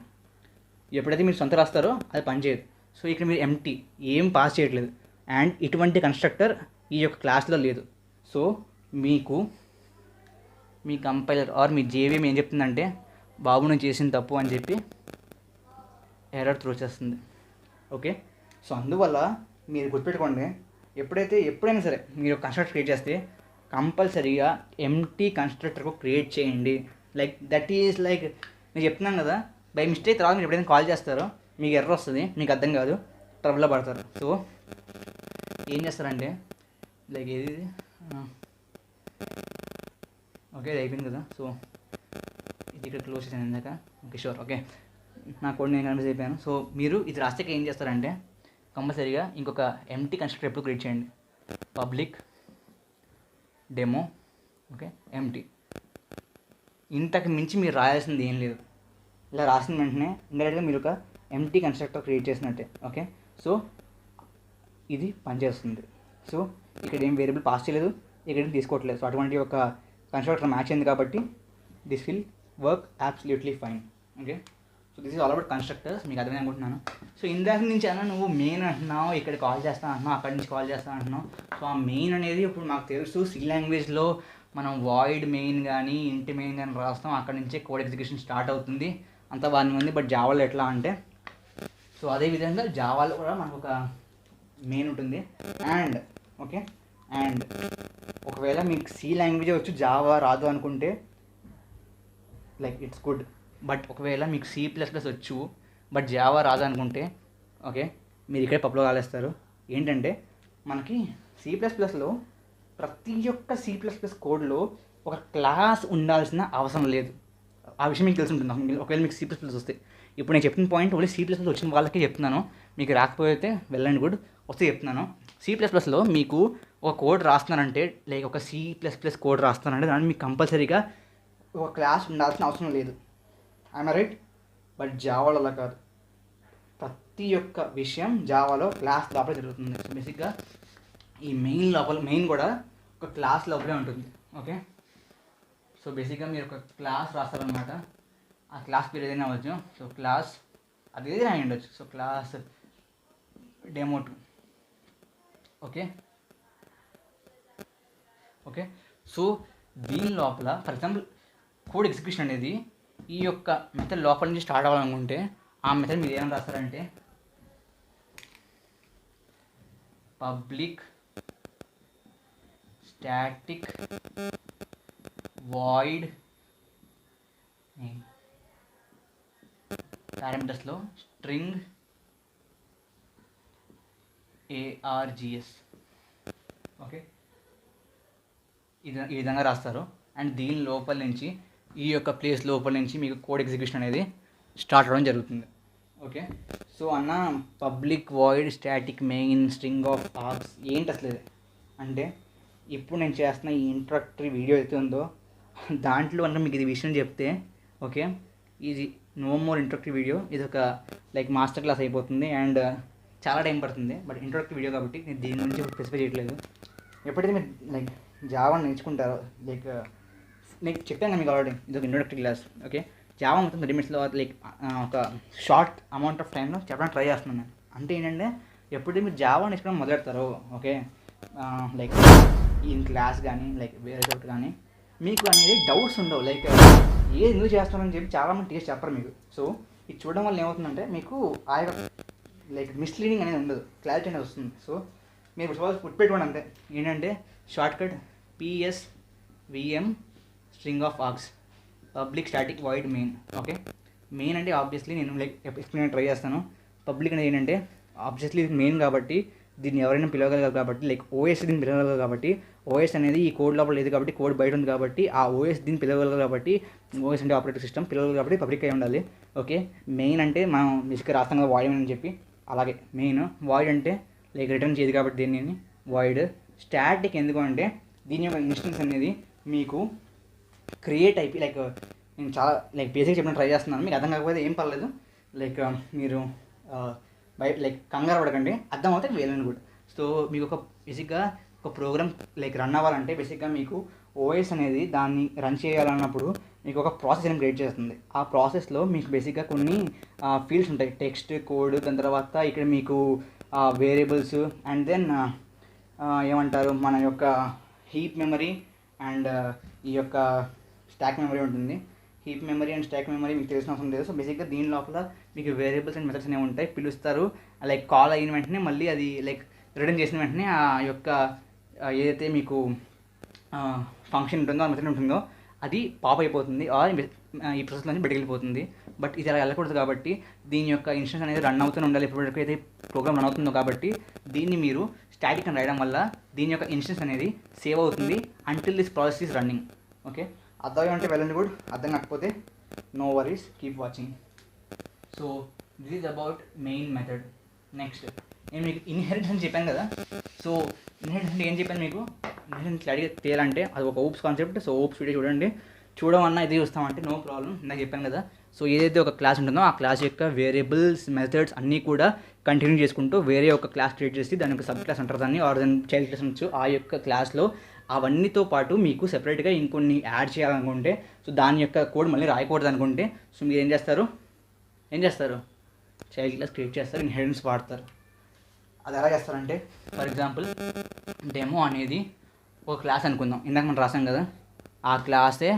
ఎప్పుడైతే మీరు సొంత రాస్తారో అది పనిచేయదు. సో ఇక్కడ మీరు ఎంటీ ఏం పాస్ చేయట్లేదు, అండ్ ఇటువంటి కన్స్ట్రక్టర్ ఈ యొక్క క్లాస్లో లేదు. సో మీకు మీ కంపైలర్ ఆర్ మీ జేవీఎం ఏం చెప్తుందంటే, బాబు నేను చేసిన తప్పు అని చెప్పి ఎర్రర్ త్రో చేస్తుంది. ఓకే, సో అందువల్ల మీరు గుర్తుపెట్టుకోండి, ఎప్పుడైనా సరే మీరు కన్స్ట్రక్టర్ క్రియేట్ చేస్తే కంపల్సరీగా ఎంటీ కన్స్ట్రక్టర్ క్రియేట్ చేయండి. లైక్ దట్ ఈజ్ లైక్ నేను చెప్తున్నాను కదా, బై మిస్టేక్ తర్వాత మీరు ఎప్పుడైనా కాల్ చేస్తారో మీకు ఎర్ర వస్తుంది, మీకు అర్థం కాదు, ట్రబుల్లో పడతారు. సో ఏం చేస్తారంటే లైక్ ఏది ఓకే ఇది అయిపోయింది కదా. సో ఇది ఇక్కడ క్లోజ్ చేశాను ఇందాక. ఓకే షూర్, ఓకే నా కోడ్ నేను కన్ఫ్యూజ్ అయిపోయాను. సో మీరు ఇది రాస్తే ఏం చేస్తారంటే కంపల్సరీగా ఇంకొక ఎంటీ కన్స్ట్రక్టర్ ఎప్పుడు క్రియేట్ చేయండి. Public demo okay empty. ఇంతకు మించి మీరు రాయాల్సింది ఏం లేదు. ఇలా రాసిన వెంటనే ఇండైరెక్ట్గా మీరు ఒక ఎంటీ కన్స్ట్రక్టర్ క్రియేట్ చేసినట్టే. ఓకే సో ఇది పనిచేస్తుంది. సో ఇక్కడ ఏం వేరియబుల్ పాస్ చేయలేదు, ఇక్కడ ఏం తీసుకోవట్లేదు. సో అటువంటి ఒక కన్స్ట్రక్టర్ మ్యాచ్ అయింది కాబట్టి this will work absolutely fine. Okay so this is all about constructors. మీకు అర్థమైంది అనుకుంటున్నాను. సో ఇందాక నుంచి అన్న నువ్వు మెయిన్ అంటున్నావు, ఇక్కడ కాల్ చేస్తా అంటున్నావు, అక్కడి నుంచి కాల్ చేస్తా అంటున్నావు. సో ఆ మెయిన్ అనేది ఇప్పుడు మాకు తెలుసు, సి లాంగ్వేజ్లో మనం వాయిడ్ మెయిన్ కానీ ఇంటి మెయిన్ కానీ రాస్తాం, అక్కడి నుంచే కోడ్ ఎగ్జిక్యూషన్ స్టార్ట్ అవుతుంది, అంతా బాగానే ఉంది. బట్ జావాలో ఎట్లా అంటే సో అదేవిధంగా జావాలో కూడా మనకు ఒక మెయిన్ ఉంటుంది. అండ్ ఓకే అండ్ ఒకవేళ మీకు సి లాంగ్వేజ్ వచ్చి జావా రాదు అనుకుంటే లైక్ ఇట్స్ గుడ్. బట్ ఒకవేళ మీకు C++ వచ్చు బట్ జావా రాదు అనుకుంటే ఓకే మీరు ఇక్కడే పప్పులో కాలేస్తారు. ఏంటంటే మనకి C++లో ప్రతి ఒక్క C++ కోడ్లో ఒక క్లాస్ ఉండాల్సిన అవసరం లేదు. ఆ విషయం మీకు తెలిసి ఉంటుంది. ఒకవేళ మీకు C++ వస్తే, ఇప్పుడు నేను చెప్పిన పాయింట్ ఓన్లీ C++ వచ్చిన వాళ్ళకే చెప్తున్నాను, మీకు రాకపోతే వెళ్ళండి గుడ్, వస్తే చెప్తున్నాను. C++లో మీకు ఒక కోడ్ రాస్తున్నారంటే లైక్ ఒక C++ కోడ్ రాస్తున్నారంటే దాన్ని మీకు కంపల్సరీగా ఒక క్లాస్ ఉండాల్సిన అవసరం లేదు. I'm right? బట్ జావాలో అలా కాదు. ప్రతి ఒక్క విషయం జావాలో క్లాస్ లోపల జరుగుతుంది. సో బేసిక్గా ఈ మెయిన్ కూడా ఒక క్లాస్ లోపలే ఉంటుంది. ఓకే సో బేసిక్గా మీరు ఒక క్లాస్ రాస్తారనమాట, ఆ క్లాస్ పేరు ఏదైనా అవ్వచ్చు. సో క్లాస్ అది ఏదైనా అయి ఉండొచ్చు. సో క్లాస్ డెమో2 ఓకే ఓకే సో దీని లోపల ఫర్ ఎగ్జాంపుల్ కోడ్ ఎగ్జిక్యూషన్ అనేది ఈ యొక్క మెథడ్ లోపల నుంచి స్టార్ట్ అవ్వాలనుకుంటే ఆ మెథడ్ మీరు ఏమైనా రాస్తారంటే పబ్లిక్ స్టాటిక్ వాయిడ్ పారామీటర్స్లో స్ట్రింగ్ args ఓకే ఈ విధంగా రాస్తారు. అండ్ దీని లోపల నుంచి ఈ యొక్క ప్లేస్ లోపల నుంచి మీకు కోడ్ ఎగ్జిక్యూషన్ అనేది స్టార్ట్ అవ్వడం జరుగుతుంది. ఓకే సో అన్న public void static main string of args ఏంటి అసలు ఇది అంటే, ఇప్పుడు నేను చేస్తున్న ఈ ఇంట్రడక్టరీ వీడియో అయితే ఉందో దాంట్లో అన్న మీకు ఇది విషయం చెప్తే ఓకే ఇది నో మోర్ ఇంట్రడక్టరీ వీడియో, ఇది ఒక లైక్ మాస్టర్ క్లాస్ అయిపోతుంది అండ్ చాలా టైం పడుతుంది. బట్ ఇంట్రడక్టరీ వీడియో కాబట్టి నేను దీని గురించి స్పెసిఫై చేయట్లేదు. ఎప్పుడైతే మీరు లైక్ జావా నేర్చుకుంటారో లైక్ నేను చెప్పాను మీకు ఆల్రెడీ ఇది ఒక ఇంట్రడక్టరీ క్లాస్. ఓకే జావా మొత్తం 30 minutesలో లైక్ ఒక షార్ట్ అమౌంట్ ఆఫ్ టైంలో చెప్పడానికి ట్రై చేస్తున్నాను నేను. అంటే ఏంటంటే ఎప్పుడైతే మీరు జావా నేర్చుకోవడం మొదలెడతారో ఓకే లైక్ ఈ క్లాస్ కానీ లైక్ వేరే చోటు కానీ మీకు అనేది డౌట్స్ ఉండవు. లైక్ ఏది ఎందుకు చేస్తున్నారని చెప్పి చాలామంది టీచర్స్ చెప్పరు మీకు. సో ఇది చూడడం వల్ల ఏమవుతుందంటే మీకు ఆ యొక్క లైక్ మిస్లీడింగ్ అనేది ఉండదు, క్లారిటీ అనేది వస్తుంది. సో మీరు సపోజ్ పెట్టుకోండి అంతే. ఏంటంటే shortcut PSVM string of args public static void main. Okay main అంటే ఆబ్వియస్లీ నేను లైక్ ఎక్స్ప్లెయిన్ ట్రై చేస్తాను. పబ్లిక్ అనేది ఏంటంటే ఆబ్వియస్లీ ఇది మెయిన్ కాబట్టి దీన్ని ఎవరైనా పిలవగలగారు కాబట్టి లైక్ ఓఎస్ దీన్ని పిలవగలరు కాబట్టి ఓఎస్ అనేది ఈ కోడ్ లోపల లేదు కాబట్టి కోడ్ బయట ఉంది కాబట్టి ఆ ఓఎస్ దీన్ని పిలవగలరు కాబట్టి ఓఎస్ అంటే ఆపరేటింగ్ సిస్టమ్ పిలవగలరు కాబట్టి పబ్లిక్ అయి ఉండాలి. ఓకే మెయిన్ అంటే మనం బేసిక్గా రాస్తాం కదా వాయిడ్ అని చెప్పి, అలాగే మెయిన్ వాయిడ్ అంటే లైక్ రిటర్న్ చేయదు కాబట్టి దీన్ని వాయిడ్. స్టాటిక్ ఎందుకు అంటే దీని యొక్క ఇన్స్టెన్స్ అనేది మీకు క్రియేట్ అయిపోయి లైక్ నేను చాలా లైక్ బేసిక్ చెప్పిన ట్రై చేస్తున్నాను, మీకు అర్థం కాకపోతే ఏం పర్లేదు. లైక్ మీరు బయట లైక్ కంగారు పడకండి, అర్థం అవుతే వెళ్ళండి కూడా. సో మీకు ఒక బేసిక్గా ఒక ప్రోగ్రామ్ లైక్ రన్ అవ్వాలంటే బేసిక్గా మీకు ఓఎస్ అనేది దాన్ని రన్ చేయాలన్నప్పుడు మీకు ఒక ప్రాసెస్ అనేది క్రియేట్ చేస్తుంది. ఆ ప్రాసెస్లో మీకు బేసిక్గా కొన్ని ఫీల్డ్స్ ఉంటాయి, టెక్స్ట్ కోడ్, దాని తర్వాత ఇక్కడ మీకు వేరియబుల్స్ అండ్ దెన్ ఏమంటారు మన యొక్క హీప్ మెమరీ అండ్ ఈ యొక్క స్టాక్ మెమరీ ఉంటుంది. Heap memory and stock memory మీకు తెలిసిన అవసరం లేదు. సో బేసిక్గా దీని లోపల మీకు వేరియబుల్స్ అండ్ మెథడ్స్ అనేవి ఉంటాయి, పిలుస్తారు. లైక్ కాల్ అయిన వెంటనే మళ్ళీ అది లైక్ రిటర్న్ చేసిన వెంటనే ఆ యొక్క ఏదైతే మీకు ఫంక్షన్ ఉంటుందో ఆ మెథడ్ ఉంటుందో అది పాప్ అయిపోతుంది ఆర్ ఈ ప్రాసెస్ నుంచి బయటకు వెళ్ళిపోతుంది. బట్ ఇది అలా వెళ్ళకూడదు కాబట్టి దీని యొక్క ఇన్స్ట్రక్షన్స్ అనేది రన్ అవుతూనే ఉండాలి ఎప్పటివరకు అయితే ప్రోగ్రామ్ రన్ అవుతుందో. కాబట్టి దీన్ని మీరు స్టాటిక్ అని రాయడం వల్ల దీని యొక్క ఇన్స్ట్రక్షన్స్ అనేది సేవ్ అవుతుంది until this process is running. Okay, అర్థం అంటే వెళ్ళండి గుడ్, అర్థం కాకపోతే no worries, keep watching. So this is about main method. Next నేను మీకు ఇన్హెరిటెన్స్ అని చెప్పాను కదా. సో ఇన్హెరిటెన్స్ అంటే ఏం చెప్పాను మీకు, ఇన్హెరిటెన్స్ క్లారిటీగా తేయాలంటే అది ఒక ops concept. So ops video చూడండి, చూడమన్నా ఇది చూస్తామంటే నో ప్రాబ్లం, నాకు చెప్పాను కదా. సో ఏదైతే ఒక క్లాస్ ఉంటుందో ఆ క్లాస్ యొక్క వేరియబుల్స్ మెథడ్స్ అన్నీ కూడా కంటిన్యూ చేసుకుంటూ వేరే ఒక క్లాస్ క్రియేట్ చేసి దాని యొక్క సబ్ క్లాస్ అంటారు దాన్ని, ఆర్ దాని చైల్డ్ క్లాస్ అనొచ్చు. ఆ యొక్క క్లాస్లో అవన్నీతో పాటు మీకు సెపరేట్గా ఇంకొన్ని యాడ్ చేయాలనుకుంటే, సో దాని యొక్క కోడ్ మళ్ళీ రాయకూడదు అనుకుంటే, సో మీరు ఏం చేస్తారు చైల్డ్ క్లాస్ క్రియేట్ చేస్తారు, ఇన్హెరిటెన్స్ వాడతారు. అది ఎలా చేస్తారంటే, ఫర్ ఎగ్జాంపుల్ డెమో అనేది ఒక క్లాస్ అనుకుందాం, ఇందాక మనం రాసాం కదా ఆ క్లాసే.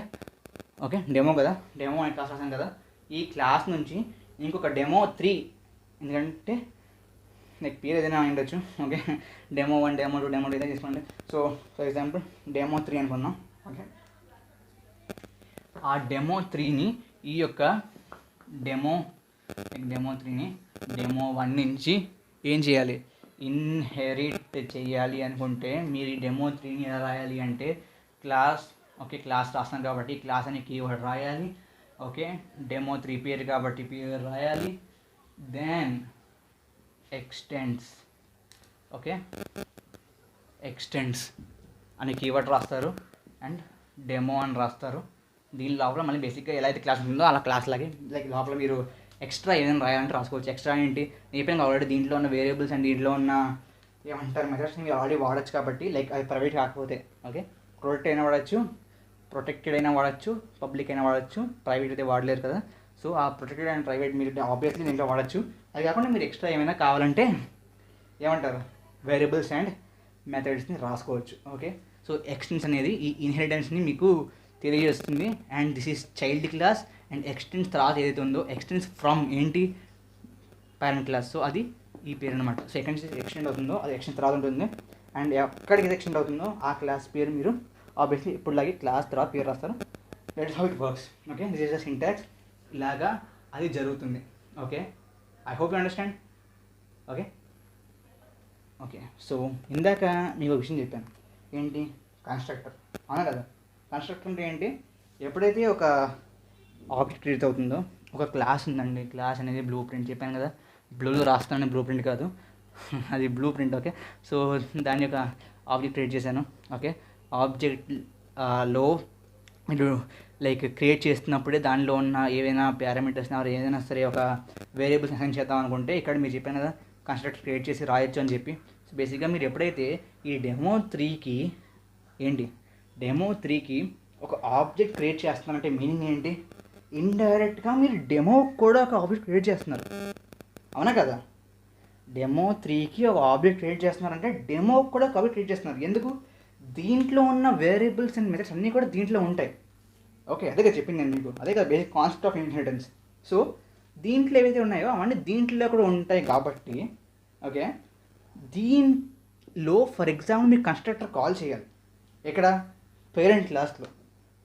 ఓకే, డెమో కదా, డెమో అనే క్లాస్ రాసాం కదా. ఈ క్లాస్ నుంచి ఇంకొక డెమో 3, ఎందుకంటే లైక్ పేరు ఏదైనా ఉండొచ్చు. ఓకే, డెమో 1, డెమో 2, డెమో 3 ఏదైనా తీసుకోండి. సో ఫర్ ఎగ్జాంపుల్ డెమో 3 అనుకుందాం. ఓకే, ఆ డెమో 3ని ఈ యొక్క డెమో 3ని డెమో 1 నుంచి ఏం చేయాలి, ఇన్హెరిట్ చేయాలి అనుకుంటే మీరు ఈ డెమో 3ని ఎలా రాయాలి అంటే క్లాస్. ఓకే, క్లాస్ రాస్తాం కాబట్టి క్లాస్ అనే కీవర్డ్ రాయాలి. ఓకే, డెమో 3 పేరు కాబట్టి పేరు రాయాలి. Then extends. ఓకే, ఎక్స్టెండ్స్ అనే కీవర్డ్ రాస్తారు అండ్ డెమో అని రాస్తారు. దీని లోపల మళ్ళీ బేసిక్గా ఎలా అయితే క్లాస్ ఉంటుందో అలా క్లాస్ లాగే లైక్ లోపల మీరు ఎక్స్ట్రా ఏదైనా రాయాలంటే రాసుకోవచ్చు. ఎక్స్ట్రా ఏంటి, నేను ఆల్రెడీ దీంట్లో ఉన్న వేరియబుల్స్ అండ్ దీంట్లో ఉన్న ఏమంటారు మెథడ్స్ మీరు ఆల్రెడీ వాడచ్చు కాబట్టి, లైక్ అది ప్రైవేట్ కాకపోతే. ఓకే, ప్రొటెక్టెడ్ అయినా వాడచ్చు, పబ్లిక్ అయినా వాడచ్చు, ప్రైవేట్ అయితే వాడలేరు కదా. సో ఆ ప్రొటెక్టెడ్ అండ్ ప్రైవేట్ మీరు ఆబ్వియస్లీ దీంట్లో వాడచ్చు. అది కాకుండా మీరు ఎక్స్ట్రా ఏమైనా కావాలంటే ఏమంటారు వేరియబుల్స్ అండ్ మెథడ్స్ని రాసుకోవచ్చు. ఓకే, సో ఎక్స్టెన్స్ అనేది ఈ ఇన్హెరిటెన్స్ని మీకు తెలియజేస్తుంది. And this is child class and extends తర్వాత ఏదైతే ఉందో ఎక్స్టెన్స్ ఫ్రమ్ ఏంటి పేరెంట్ క్లాస్. సో అది ఈ పేరు అనమాట. సో ఎక్కడి నుంచి ఎక్స్టెండ్ అవుతుందో అది ఎక్స్టెన్స్ తర్వాత ఉంటుంది. అండ్ ఎక్కడికి ఎక్స్టెండ్ అవుతుందో ఆ క్లాస్ పేరు మీరు ఆబ్వియస్లీ ఇప్పుడులాగే క్లాస్ తర్వాత పేరు రాస్తారు. That's how it works. Okay, this is the syntax. ఇలాగా అది జరుగుతుంది. Okay, I hope you understand. Okay, so ఇందాక మీకు ఒక విషయం చెప్పాను, ఏంటి కన్స్ట్రక్టర్, అవునా కదా. కన్స్ట్రక్టర్ అంటే ఏంటి, ఎప్పుడైతే ఒక ఆబ్జెక్ట్ క్రియేట్ అవుతుందో ఒక క్లాస్ ఉందండి, క్లాస్ అనేది బ్లూ ప్రింట్ చెప్పాను కదా, బ్లూలో రాస్తానని బ్లూ ప్రింట్ కాదు అది బ్లూ ప్రింట్. ఓకే, సో దాని యొక్క ఆబ్జెక్ట్ క్రియేట్ చేశాను. ఓకే, ఆబ్జెక్ట్ లో మీరు లైక్ క్రియేట్ చేస్తున్నప్పుడే దానిలో ఉన్న ఏవైనా పారామీటర్స్ని ఆర్ ఏదైనా సరే ఒక వేరియబుల్స్ అసైన్ చేద్దాం అనుకుంటే ఇక్కడ మీరు చెప్పాను కదా కన్స్ట్రక్టర్ క్రియేట్ చేసి రాయొచ్చు అని చెప్పి. సో బేసిక్గా మీరు ఎప్పుడైతే ఈ డెమో 3కి ఒక ఆబ్జెక్ట్ క్రియేట్ చేస్తున్నారంటే మీనింగ్ ఏంటి, ఇండైరెక్ట్గా మీరు డెమో కూడా ఒక ఆబ్జెక్ట్ క్రియేట్ చేస్తున్నారు, అవునా కదా. డెమో 3కి ఒక ఆబ్జెక్ట్ క్రియేట్ చేస్తున్నారంటే డెమో కూడా ఒక ఆబ్జెక్ట్ క్రియేట్ చేస్తున్నారు. ఎందుకు, దీంట్లో ఉన్న వేరియబుల్స్ అండ్ మెథడ్స్ అన్నీ కూడా దీంట్లో ఉంటాయి. ఓకే, అదే కదా చెప్పింది నేను మీకు, అదే కదా basic concept of inheritance. So దీంట్లో ఏవైతే ఉన్నాయో అవన్నీ దీంట్లో కూడా ఉంటాయి కాబట్టి ఓకే, దీంట్లో ఫర్ ఎగ్జాంపుల్ మీరు కన్స్ట్రక్టర్ కాల్ చేయాలి ఇక్కడ పేరెంట్ క్లాస్లో,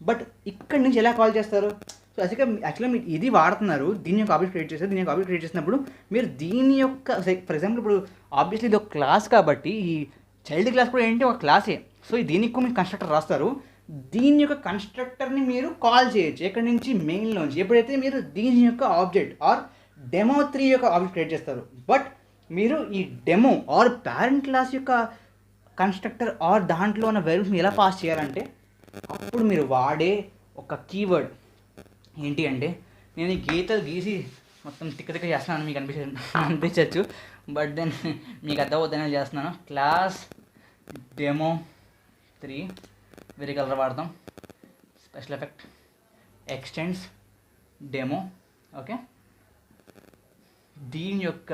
బట్ ఇక్కడి నుంచి ఎలా కాల్ చేస్తారు. సో యాక్చువల్గా మీరు ఇది వాడుతున్నారు, దీని యొక్క ఆబ్జెక్ట్ క్రియేట్ చేస్తారు. దీని యొక్క ఆబ్జెక్ట్ క్రియేట్ చేసినప్పుడు మీరు దీని యొక్క ఫర్ ఎగ్జాంపుల్ ఇప్పుడు ఆబ్వియస్లీ ఇది ఒక క్లాస్ కాబట్టి ఈ చైల్డ్ క్లాస్ కూడా ఏంటి ఒక క్లాసే. సో దీనికి కూడా మీరు కన్స్ట్రక్టర్ రాస్తారు, దీని యొక్క కన్స్ట్రక్టర్ని మీరు కాల్ చేయొచ్చు ఎక్కడి నుంచి, మెయిన్లోంచి. ఎప్పుడైతే మీరు దీని యొక్క ఆబ్జెక్ట్ ఆర్ డెమో 3 యొక్క ఆబ్జెక్ట్ క్రియేట్ చేస్తారు, బట్ మీరు ఈ డెమో ఆర్ పేరెంట్ క్లాస్ యొక్క కన్స్ట్రక్టర్ ఆర్ దాంట్లో ఉన్న వేరియబుల్స్ని ఎలా పాస్ చేయాలంటే అప్పుడు మీరు వాడే ఒక కీవర్డ్ ఏంటి అంటే, నేను ఈ గీతలు గీసి మొత్తం తిక్క చేస్తున్నాను మీకు అనిపించవచ్చు, బట్ దెన్ మీకు అర్థమవుతుందని చేస్తున్నాను. క్లాస్ డెమో 3 వేరే కలర్ వాడతాం, special effect extends demo. Okay, దీని యొక్క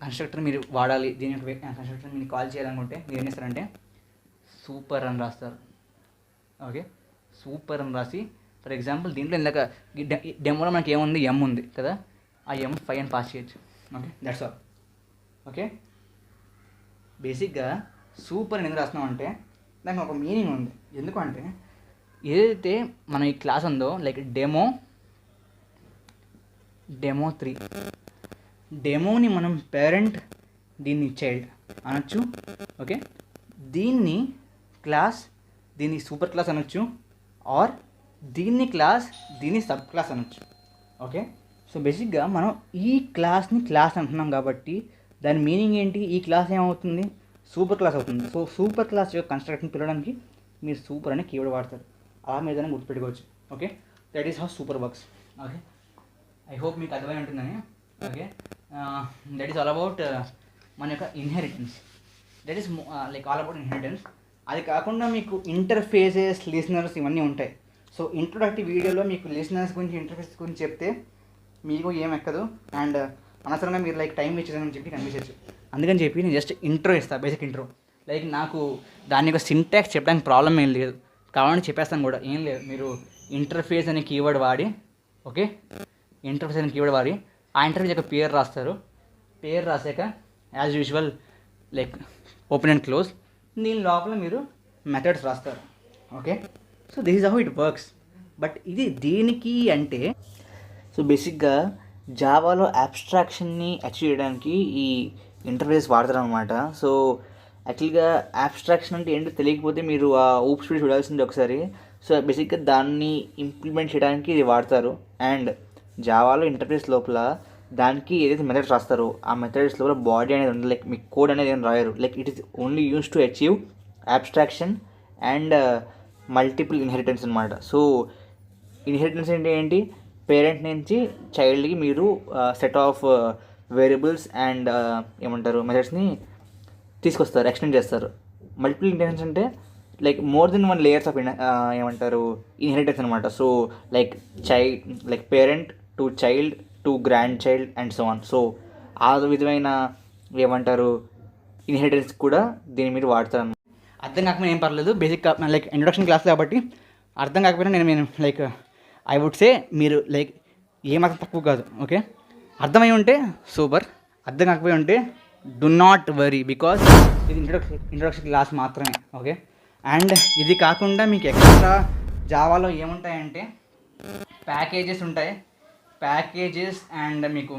కన్స్ట్రక్టర్ మీరు వాడాలి, దీని యొక్క కన్స్ట్రక్టర్ మీరు కాల్ చేయాలనుకుంటే మీరు ఏం చేస్తారంటే సూపర్ అని రాస్తారు. ఓకే, సూపర్ అని రాసి ఫర్ ఎగ్జాంపుల్ దీంట్లో ఇందాక డెమోలో మనకి ఏముంది, ఎం ఉంది కదా, ఆ ఎం 5 అని పాస్ చేయొచ్చు. Okay, that's all. ఓకే, బేసిక్గా సూపర్ అని ఎందుకు రాస్తున్నాం అంటే దానికి ఒక మీనింగ్ ఉంది. ఎందుకంటే ఏదైతే మన ఈ క్లాస్ ఉందో లైక్ డెమో 3, డెమోని మనం పేరెంట్, దీన్ని చైల్డ్ అనొచ్చు. ఓకే, దీన్ని క్లాస్, దీన్ని సూపర్ క్లాస్ అనొచ్చు, ఆర్ దీన్ని క్లాస్, దీన్ని సబ్ క్లాస్ అనొచ్చు. ఓకే, సో బేసిక్గా మనం ఈ క్లాస్ని క్లాస్ అంటున్నాం కాబట్టి దాని మీనింగ్ ఏంటి, ఈ క్లాస్ ఏమవుతుంది, సూపర్ క్లాస్ అవుతుంది. సో సూపర్ క్లాస్ యొక్క కన్స్ట్రక్ట్ని పిలవడానికి మీరు సూపర్ అనే కీవర్డ్ వాడతారు. అలా మీరు దాన్ని గుర్తుపెట్టుకోవచ్చు. Okay, that is how super works. Okay, I hope మీకు అర్థమై ఉంటుందని. Okay, that is all about మన యొక్క inheritance. That is like all about inheritance. అది కాకుండా మీకు ఇంటర్ఫేసెస్, లిసనర్స్ ఇవన్నీ ఉంటాయి. సో ఇంట్రొడక్టివ్ వీడియోలో మీకు లిసనర్స్ గురించి, ఇంటర్ఫేస్ గురించి చెప్తే మీకు ఏం ఎక్కదు అండ్ అనవసరంగా మీరు లైక్ టైం వేస్ట్ చేయాలని చెప్పి కనిపించచ్చు. అందుకని చెప్పి నేను జస్ట్ ఇంట్రో ఇస్తాను, బేసిక్ ఇంట్రో. లైక్ నాకు దాని యొక్క సింటాక్స్ చెప్పడానికి ప్రాబ్లం ఏం లేదు, కావాలని చెప్పేస్తాను కూడా, ఏం లేదు. మీరు ఇంటర్ఫేస్ అనే కీవర్డ్ వాడి, ఓకే, ఇంటర్ఫేస్ అనే కీవర్డ్ వాడి ఆ ఇంటర్ఫేస్ యొక్క పేరు రాస్తారు. పేరు రాసాక as usual like open and close, దీని లోపల మీరు మెథడ్స్ రాస్తారు. Okay, so this is how it works. But ఇది దేనికి అంటే, సో బేసిక్గా జావాలో అబ్స్ట్రాక్షన్ని అచీవ్ చేయడానికి ఈ ఇంటర్ఫేస్ వాడతారు అనమాట. సో యాక్చువల్గా అబ్స్ట్రాక్షన్ అంటే ఏంటో తెలియకపోతే మీరు ఆ ఊప్స్ వీడియో చూడాల్సింది ఒకసారి. సో బేసిక్గా దాన్ని ఇంప్లిమెంట్ చేయడానికి ఇది వాడతారు. అండ్ జావాలో ఇంటర్ఫేస్ లోపల దానికి ఏదైతే మెథడ్స్ రాస్తారో ఆ మెథడ్స్ లోపల బాడీ అనేది ఉండదు, లైక్ మీ కోడ్ అనేది ఏం రాయరు. Like it is only use to achieve abstraction and multiple inheritance అనమాట. సో ఇన్హెరిటెన్స్ అంటే ఏంటి, పేరెంట్ నుంచి చైల్డ్కి మీరు సెట్ ఆఫ్ వేరియబుల్స్ అండ్ ఏమంటారు మెథడ్స్ని తీసుకొస్తారు, ఎక్స్టెండ్ చేస్తారు. మల్టిపుల్ ఇన్హెరిటెన్స్ అంటే like more than 1 layers of ఏమంటారు ఇన్హెరిటెన్స్ అనమాట. So like like parent to child to grand child and so on. So ఆ విధమైన ఏమంటారు ఇన్హెరిటెన్స్ కూడా దీన్ని మీరు వాడతారు అనమాట. అర్థం కాకపోయినా ఏం పర్లేదు, బేసిక్ లైక్ ఇంట్రొడక్షన్ క్లాస్ కాబట్టి అర్థం కాకపోయినా నేను లైక్ ఐ వుడ్ సే మీరు లైక్ ఏమాత్రం తక్కువ కాదు. ఓకే, అర్థమై ఉంటే సూపర్, అర్థం కాకపోయి ఉంటే డు నాట్ వరీ, బికాజ్ ఇది ఇంట్రొడక్షన్ క్లాస్ మాత్రమే. ఓకే, అండ్ ఇది కాకుండా మీకు ఎక్స్ట్రా జావాలో ఏముంటాయంటే ప్యాకేజెస్ ఉంటాయి, ప్యాకేజెస్ అండ్ మీకు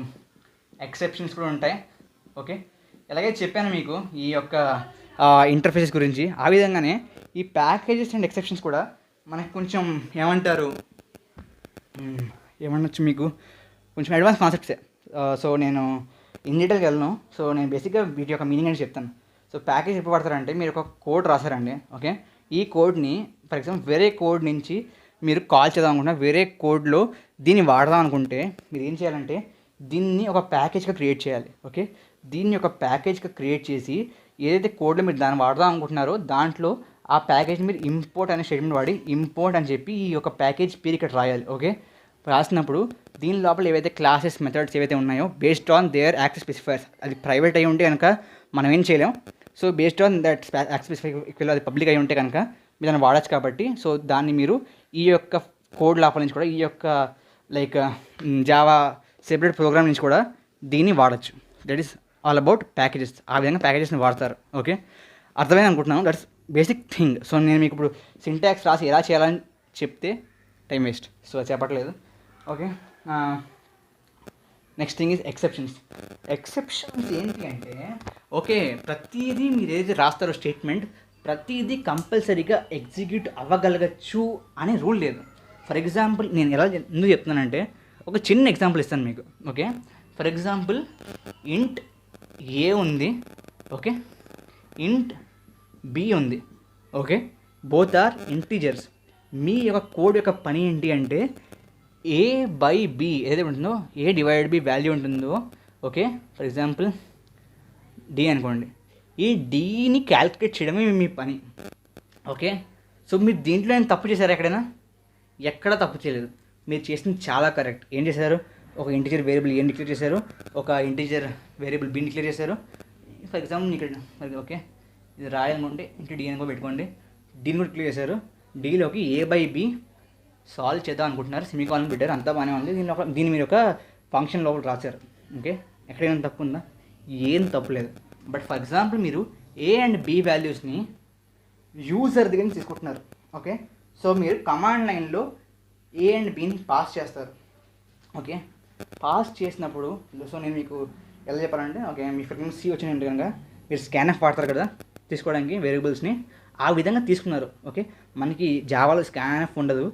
ఎక్సెప్షన్స్ కూడా ఉంటాయి. ఓకే, ఎలాగైతే చెప్పాను మీకు ఈ యొక్క ఇంటర్ఫేసెస్ గురించి, ఆ విధంగానే ఈ ప్యాకేజెస్ అండ్ ఎక్సెప్షన్స్ కూడా మనకి కొంచెం ఏమనొచ్చు మీకు కొంచెం అడ్వాన్స్ కాన్సెప్ట్సే. సో నేను ఇన్ డీటెయిల్కి వెళ్ళను. సో నేను బేసిక్గా వీటి యొక్క మీనింగ్ అని చెప్తాను. సో ప్యాకేజ్ ఎప్పుడు పడతారంటే, మీరు ఒక కోడ్ రాశారండి. ఓకే, ఈ కోడ్ని ఫర్ ఎగ్జాంపుల్ వేరే కోడ్ నుంచి మీరు కాల్ చేద్దాం అనుకుంటున్నా, వేరే కోడ్లో దీన్ని వాడదాం అనుకుంటే మీరు ఏం చేయాలంటే దీన్ని ఒక ప్యాకేజ్గా క్రియేట్ చేయాలి. ఓకే, దీన్ని ఒక ప్యాకేజ్గా క్రియేట్ చేసి ఏదైతే కోడ్లో మీరు దాన్ని వాడదాం అనుకుంటున్నారో దాంట్లో ఆ ప్యాకేజ్ని మీరు ఇంపోర్ట్ అనే స్టేట్మెంట్ వాడి ఇంపోర్ట్ అని చెప్పి ఈ యొక్క ప్యాకేజ్ పేరు ఇక్కడ రాయాలి. ఓకే, రాసినప్పుడు దీని లోపల ఏవైతే క్లాసెస్ మెథడ్స్ ఏవైతే ఉన్నాయో based on their access specifiers, అది ప్రైవేట్ అయి ఉంటే కనుక మనం ఏం చేయలేం. So based on that access specifier అది పబ్లిక్ అయి ఉంటే కనుక మీరు దాన్ని వాడచ్చు. కాబట్టి సో దాన్ని మీరు ఈ యొక్క కోడ్ లోపల నుంచి కూడా ఈ యొక్క లైక్ జావా సెపరేట్ ప్రోగ్రామ్ నుంచి కూడా దీన్ని వాడచ్చు. That is all about packages. ఆ విధంగా ప్యాకేజెస్ని వాడతారు. ఓకే, అర్థమైంది అనుకుంటున్నాను. That's basic thing. సో నేను మీకు ఇప్పుడు సింటాక్స్ రాసి ఎలా చేయాలని చెప్తే టైం వేస్ట్, సో చెప్పట్లేదు. Okay, next thing is exceptions. Exceptions ఏంటి అంటే, ఓకే ప్రతిదీ మీరు ఏదైతే రాస్తారో స్టేట్మెంట్ ప్రతిదీ కంపల్సరీగా ఎగ్జిక్యూట్ అవ్వగలగచ్చు అనే రూల్ లేదు. ఫర్ ఎగ్జాంపుల్ నేను ఎలా ఎందుకు చెప్తున్నానంటే ఒక చిన్న ఎగ్జాంపుల్ ఇస్తాను మీకు. ఓకే, ఫర్ ఎగ్జాంపుల్ ఇంట్ ఏ ఉంది, ఓకే, ఇంట్ బి ఉంది. Okay, both are integers. మీ యొక్క కోడ్ యొక్క పని ఏంటి అంటే ఏ బై బి ఏదైతే ఉంటుందో, ఏ డివైడెడ్ బి వాల్యూ ఉంటుందో, ఓకే ఫర్ ఎగ్జాంపుల్ డి అనుకోండి, ఈ డీని క్యాల్కులేట్ చేయడమే మీ పని. ఓకే, సో మీరు దీంట్లో ఏం తప్పు చేశారు ఎక్కడైనా? ఎక్కడ తప్పు చేయలేదు, మీరు చేసింది చాలా కరెక్ట్. ఏం చేశారు? ఒక ఇంటీజర్ వేరియబుల్ ఏం డిక్లేర్ చేశారు, ఒక ఇంటీజర్ వేరియబుల్ బిని డిక్లేర్ చేశారు. ఫర్ ఎగ్జాంపుల్ ఇక్కడ ఓకే ఇది రాయాలనుకుంటే ఇంటూ డి అనుకో పెట్టుకోండి, డీని కూడా డిక్లేర్ చేశారు. డీలోకి ఏ బై బి సాల్వ్ చేద్దాం అనుకుంటున్నారు, సెమీకాలన్ పెట్టారు, అంతా బాగానే ఉంది. దీన్ని మీరు ఒక ఫంక్షన్ లోపల రాశారు. ఓకే, ఎక్కడైనా తప్పు ఉందా? ఏం తప్పు లేదు. బట్ ఫర్ ఎగ్జాంపుల్ మీరు ఏ అండ్ బి వాల్యూస్ని యూజర్ దగ్గర నుంచి తీసుకుంటున్నారు. ఓకే, సో మీరు కమాండ్ లైన్లో ఏ అండ్ బిని పాస్ చేస్తారు. ఓకే, పాస్ చేసినప్పుడు సో నేను మీకు ఎలా చెప్పాలంటే, ఓకే మీ ఫ్రీక్వెన్సీ వచ్చినట్టు కనుక మీరు స్కాన్ఎఫ్ వాడతారు కదా తీసుకోవడానికి వేరియబుల్స్ని, ఆ విధంగా తీసుకున్నారు. ఓకే, మనకి జావాలో స్కాన్ఎఫ్ ఉండదు.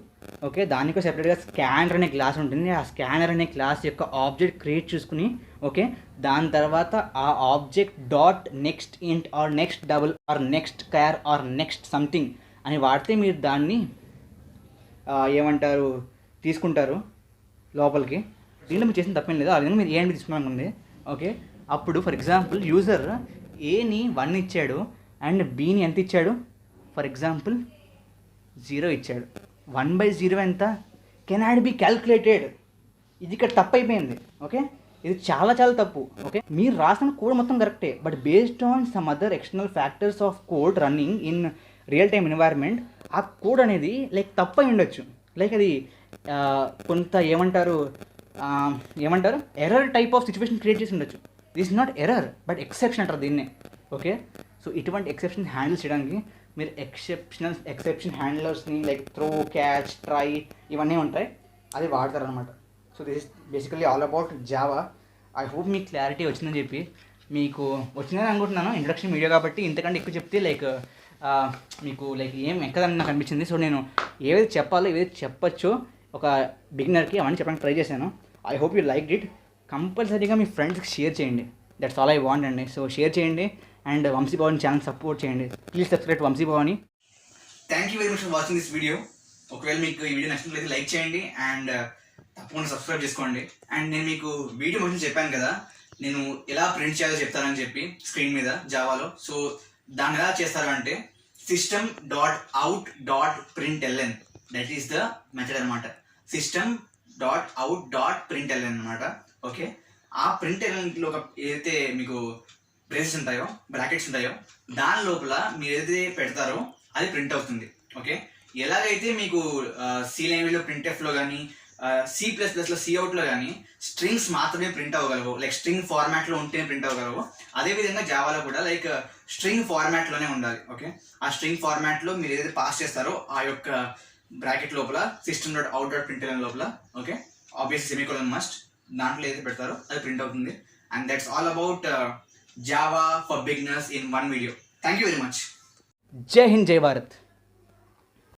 ఓకే, దానికి సెపరేట్గా స్కానర్ అనే క్లాస్ ఉంటుంది. ఆ స్కానర్ అనే క్లాస్ యొక్క ఆబ్జెక్ట్ క్రియేట్ చేసుకుని, ఓకే దాని తర్వాత ఆ object dot next int or next double or next char or next something అని వాడితే మీరు దాన్ని ఏమంటారు తీసుకుంటారు లోపలికి. దీంట్లో మీరు చేసిన తప్పేం లేదు. ఆ విధంగా మీరు ఏ అని తీసుకున్నాను. ఓకే, అప్పుడు ఫర్ ఎగ్జాంపుల్ యూజర్ ఏని 1 ఇచ్చాడు అండ్ బీని ఎంత ఇచ్చాడు, ఫర్ ఎగ్జాంపుల్ 0 ఇచ్చాడు. 1/0 ఎంత, కెనాట్ బి క్యాల్కులేటెడ్. ఇది ఇక్కడ తప్పు అయిపోయింది. ఓకే, ఇది చాలా చాలా తప్పు. ఓకే, మీరు రాసిన కోడ్ మొత్తం కరెక్టే, but based on some other external factors of code running in real time environment ఆ కోడ్ అనేది లైక్ తప్పు అయి ఉండొచ్చు. లైక్ అది కొంత ఏమంటారు error type of situation create చేసి ఉండొచ్చు. This not error but exception అంటారు దీన్నే. ఓకే, సో ఇటువంటి ఎక్సెప్షన్ హ్యాండిల్ చేయడానికి మీరు ఎక్సెప్షన్ హ్యాండ్లర్స్ని లైక్ త్రో, క్యాచ్, ట్రై ఇవన్నీ ఉంటాయి, అది వాడతారనమాట. So this is basically all about Java. I hope మీకు క్లారిటీ వచ్చిందని చెప్పి మీకు వచ్చిందని అనుకుంటున్నాను. ఇంట్రడక్షన్ వీడియో కాబట్టి ఇంతకంటే ఎక్కువ చెప్తే లైక్ మీకు లైక్ ఏం ఎక్కదని నాకు అనిపించింది. సో నేను ఏవైతే చెప్పాలో ఏవైతే చెప్పచ్చో ఒక బిగినర్కి అవన్నీ చెప్పడానికి ట్రై చేశాను. I hope you like it. కంపల్సరీగా మీ ఫ్రెండ్స్కి షేర్ చేయండి. దట్స్ ఆల్ ఐ వాంట్ అండి. సో షేర్ చేయండి and Vamshi Bhavani channel support చేయండి. Please subscribe Vamshi Bhavani. Thank you very much for watching this video. ఒకవేళ మీకు ఈ వీడియో నచ్చినట్లయితే లైక్ చేయండి అండ్ తప్పకుండా సబ్స్క్రైబ్ చేసుకోండి. అండ్ నేను మీకు వీడియో మొత్తం చెప్పాను కదా, నేను ఎలా ప్రింట్ చేయాలో చెప్తానని చెప్పి స్క్రీన్ మీద జావాలో. సో దాన్ని ఎలా చేస్తారు అంటే system.out.println, that is the method అనమాట. system.out.println అనమాట. ఓకే, ఆ ప్రింట్ఎల్ఎన్లో ఒక ఏదైతే మీకు బ్రేసెస్ ఉంటాయో, బ్రాకెట్స్ ఉంటాయో, దాని లోపల మీరు ఏదైతే పెడతారో అది ప్రింట్ అవుతుంది. ఓకే, ఎలాగైతే మీకు సి లాంగ్వేజ్లో ప్రింట్ఎఫ్లో కానీ C++లో సిఅవుట్లో కానీ స్ట్రింగ్స్ మాత్రమే ప్రింట్ అవ్వగలవు, లైక్ స్ట్రింగ్ ఫార్మాట్లో ఉంటేనే ప్రింట్ అవ్వగలవు, అదేవిధంగా జావాలో కూడా లైక్ స్ట్రింగ్ ఫార్మాట్లోనే ఉండాలి. ఓకే, ఆ స్ట్రింగ్ ఫార్మాట్లో మీరు ఏదైతే పాస్ చేస్తారో ఆ యొక్క బ్రాకెట్ లోపల system.out.println లోపల, ఓకే ఆబ్వియస్లీ సెమీకోలన్ మస్ట్, దాంట్లో ఏదైతే పెడతారో అది ప్రింట్ అవుతుంది. And that's all about Java for beginners in one video. Thank you very much. జై హింద్, జై భారత్.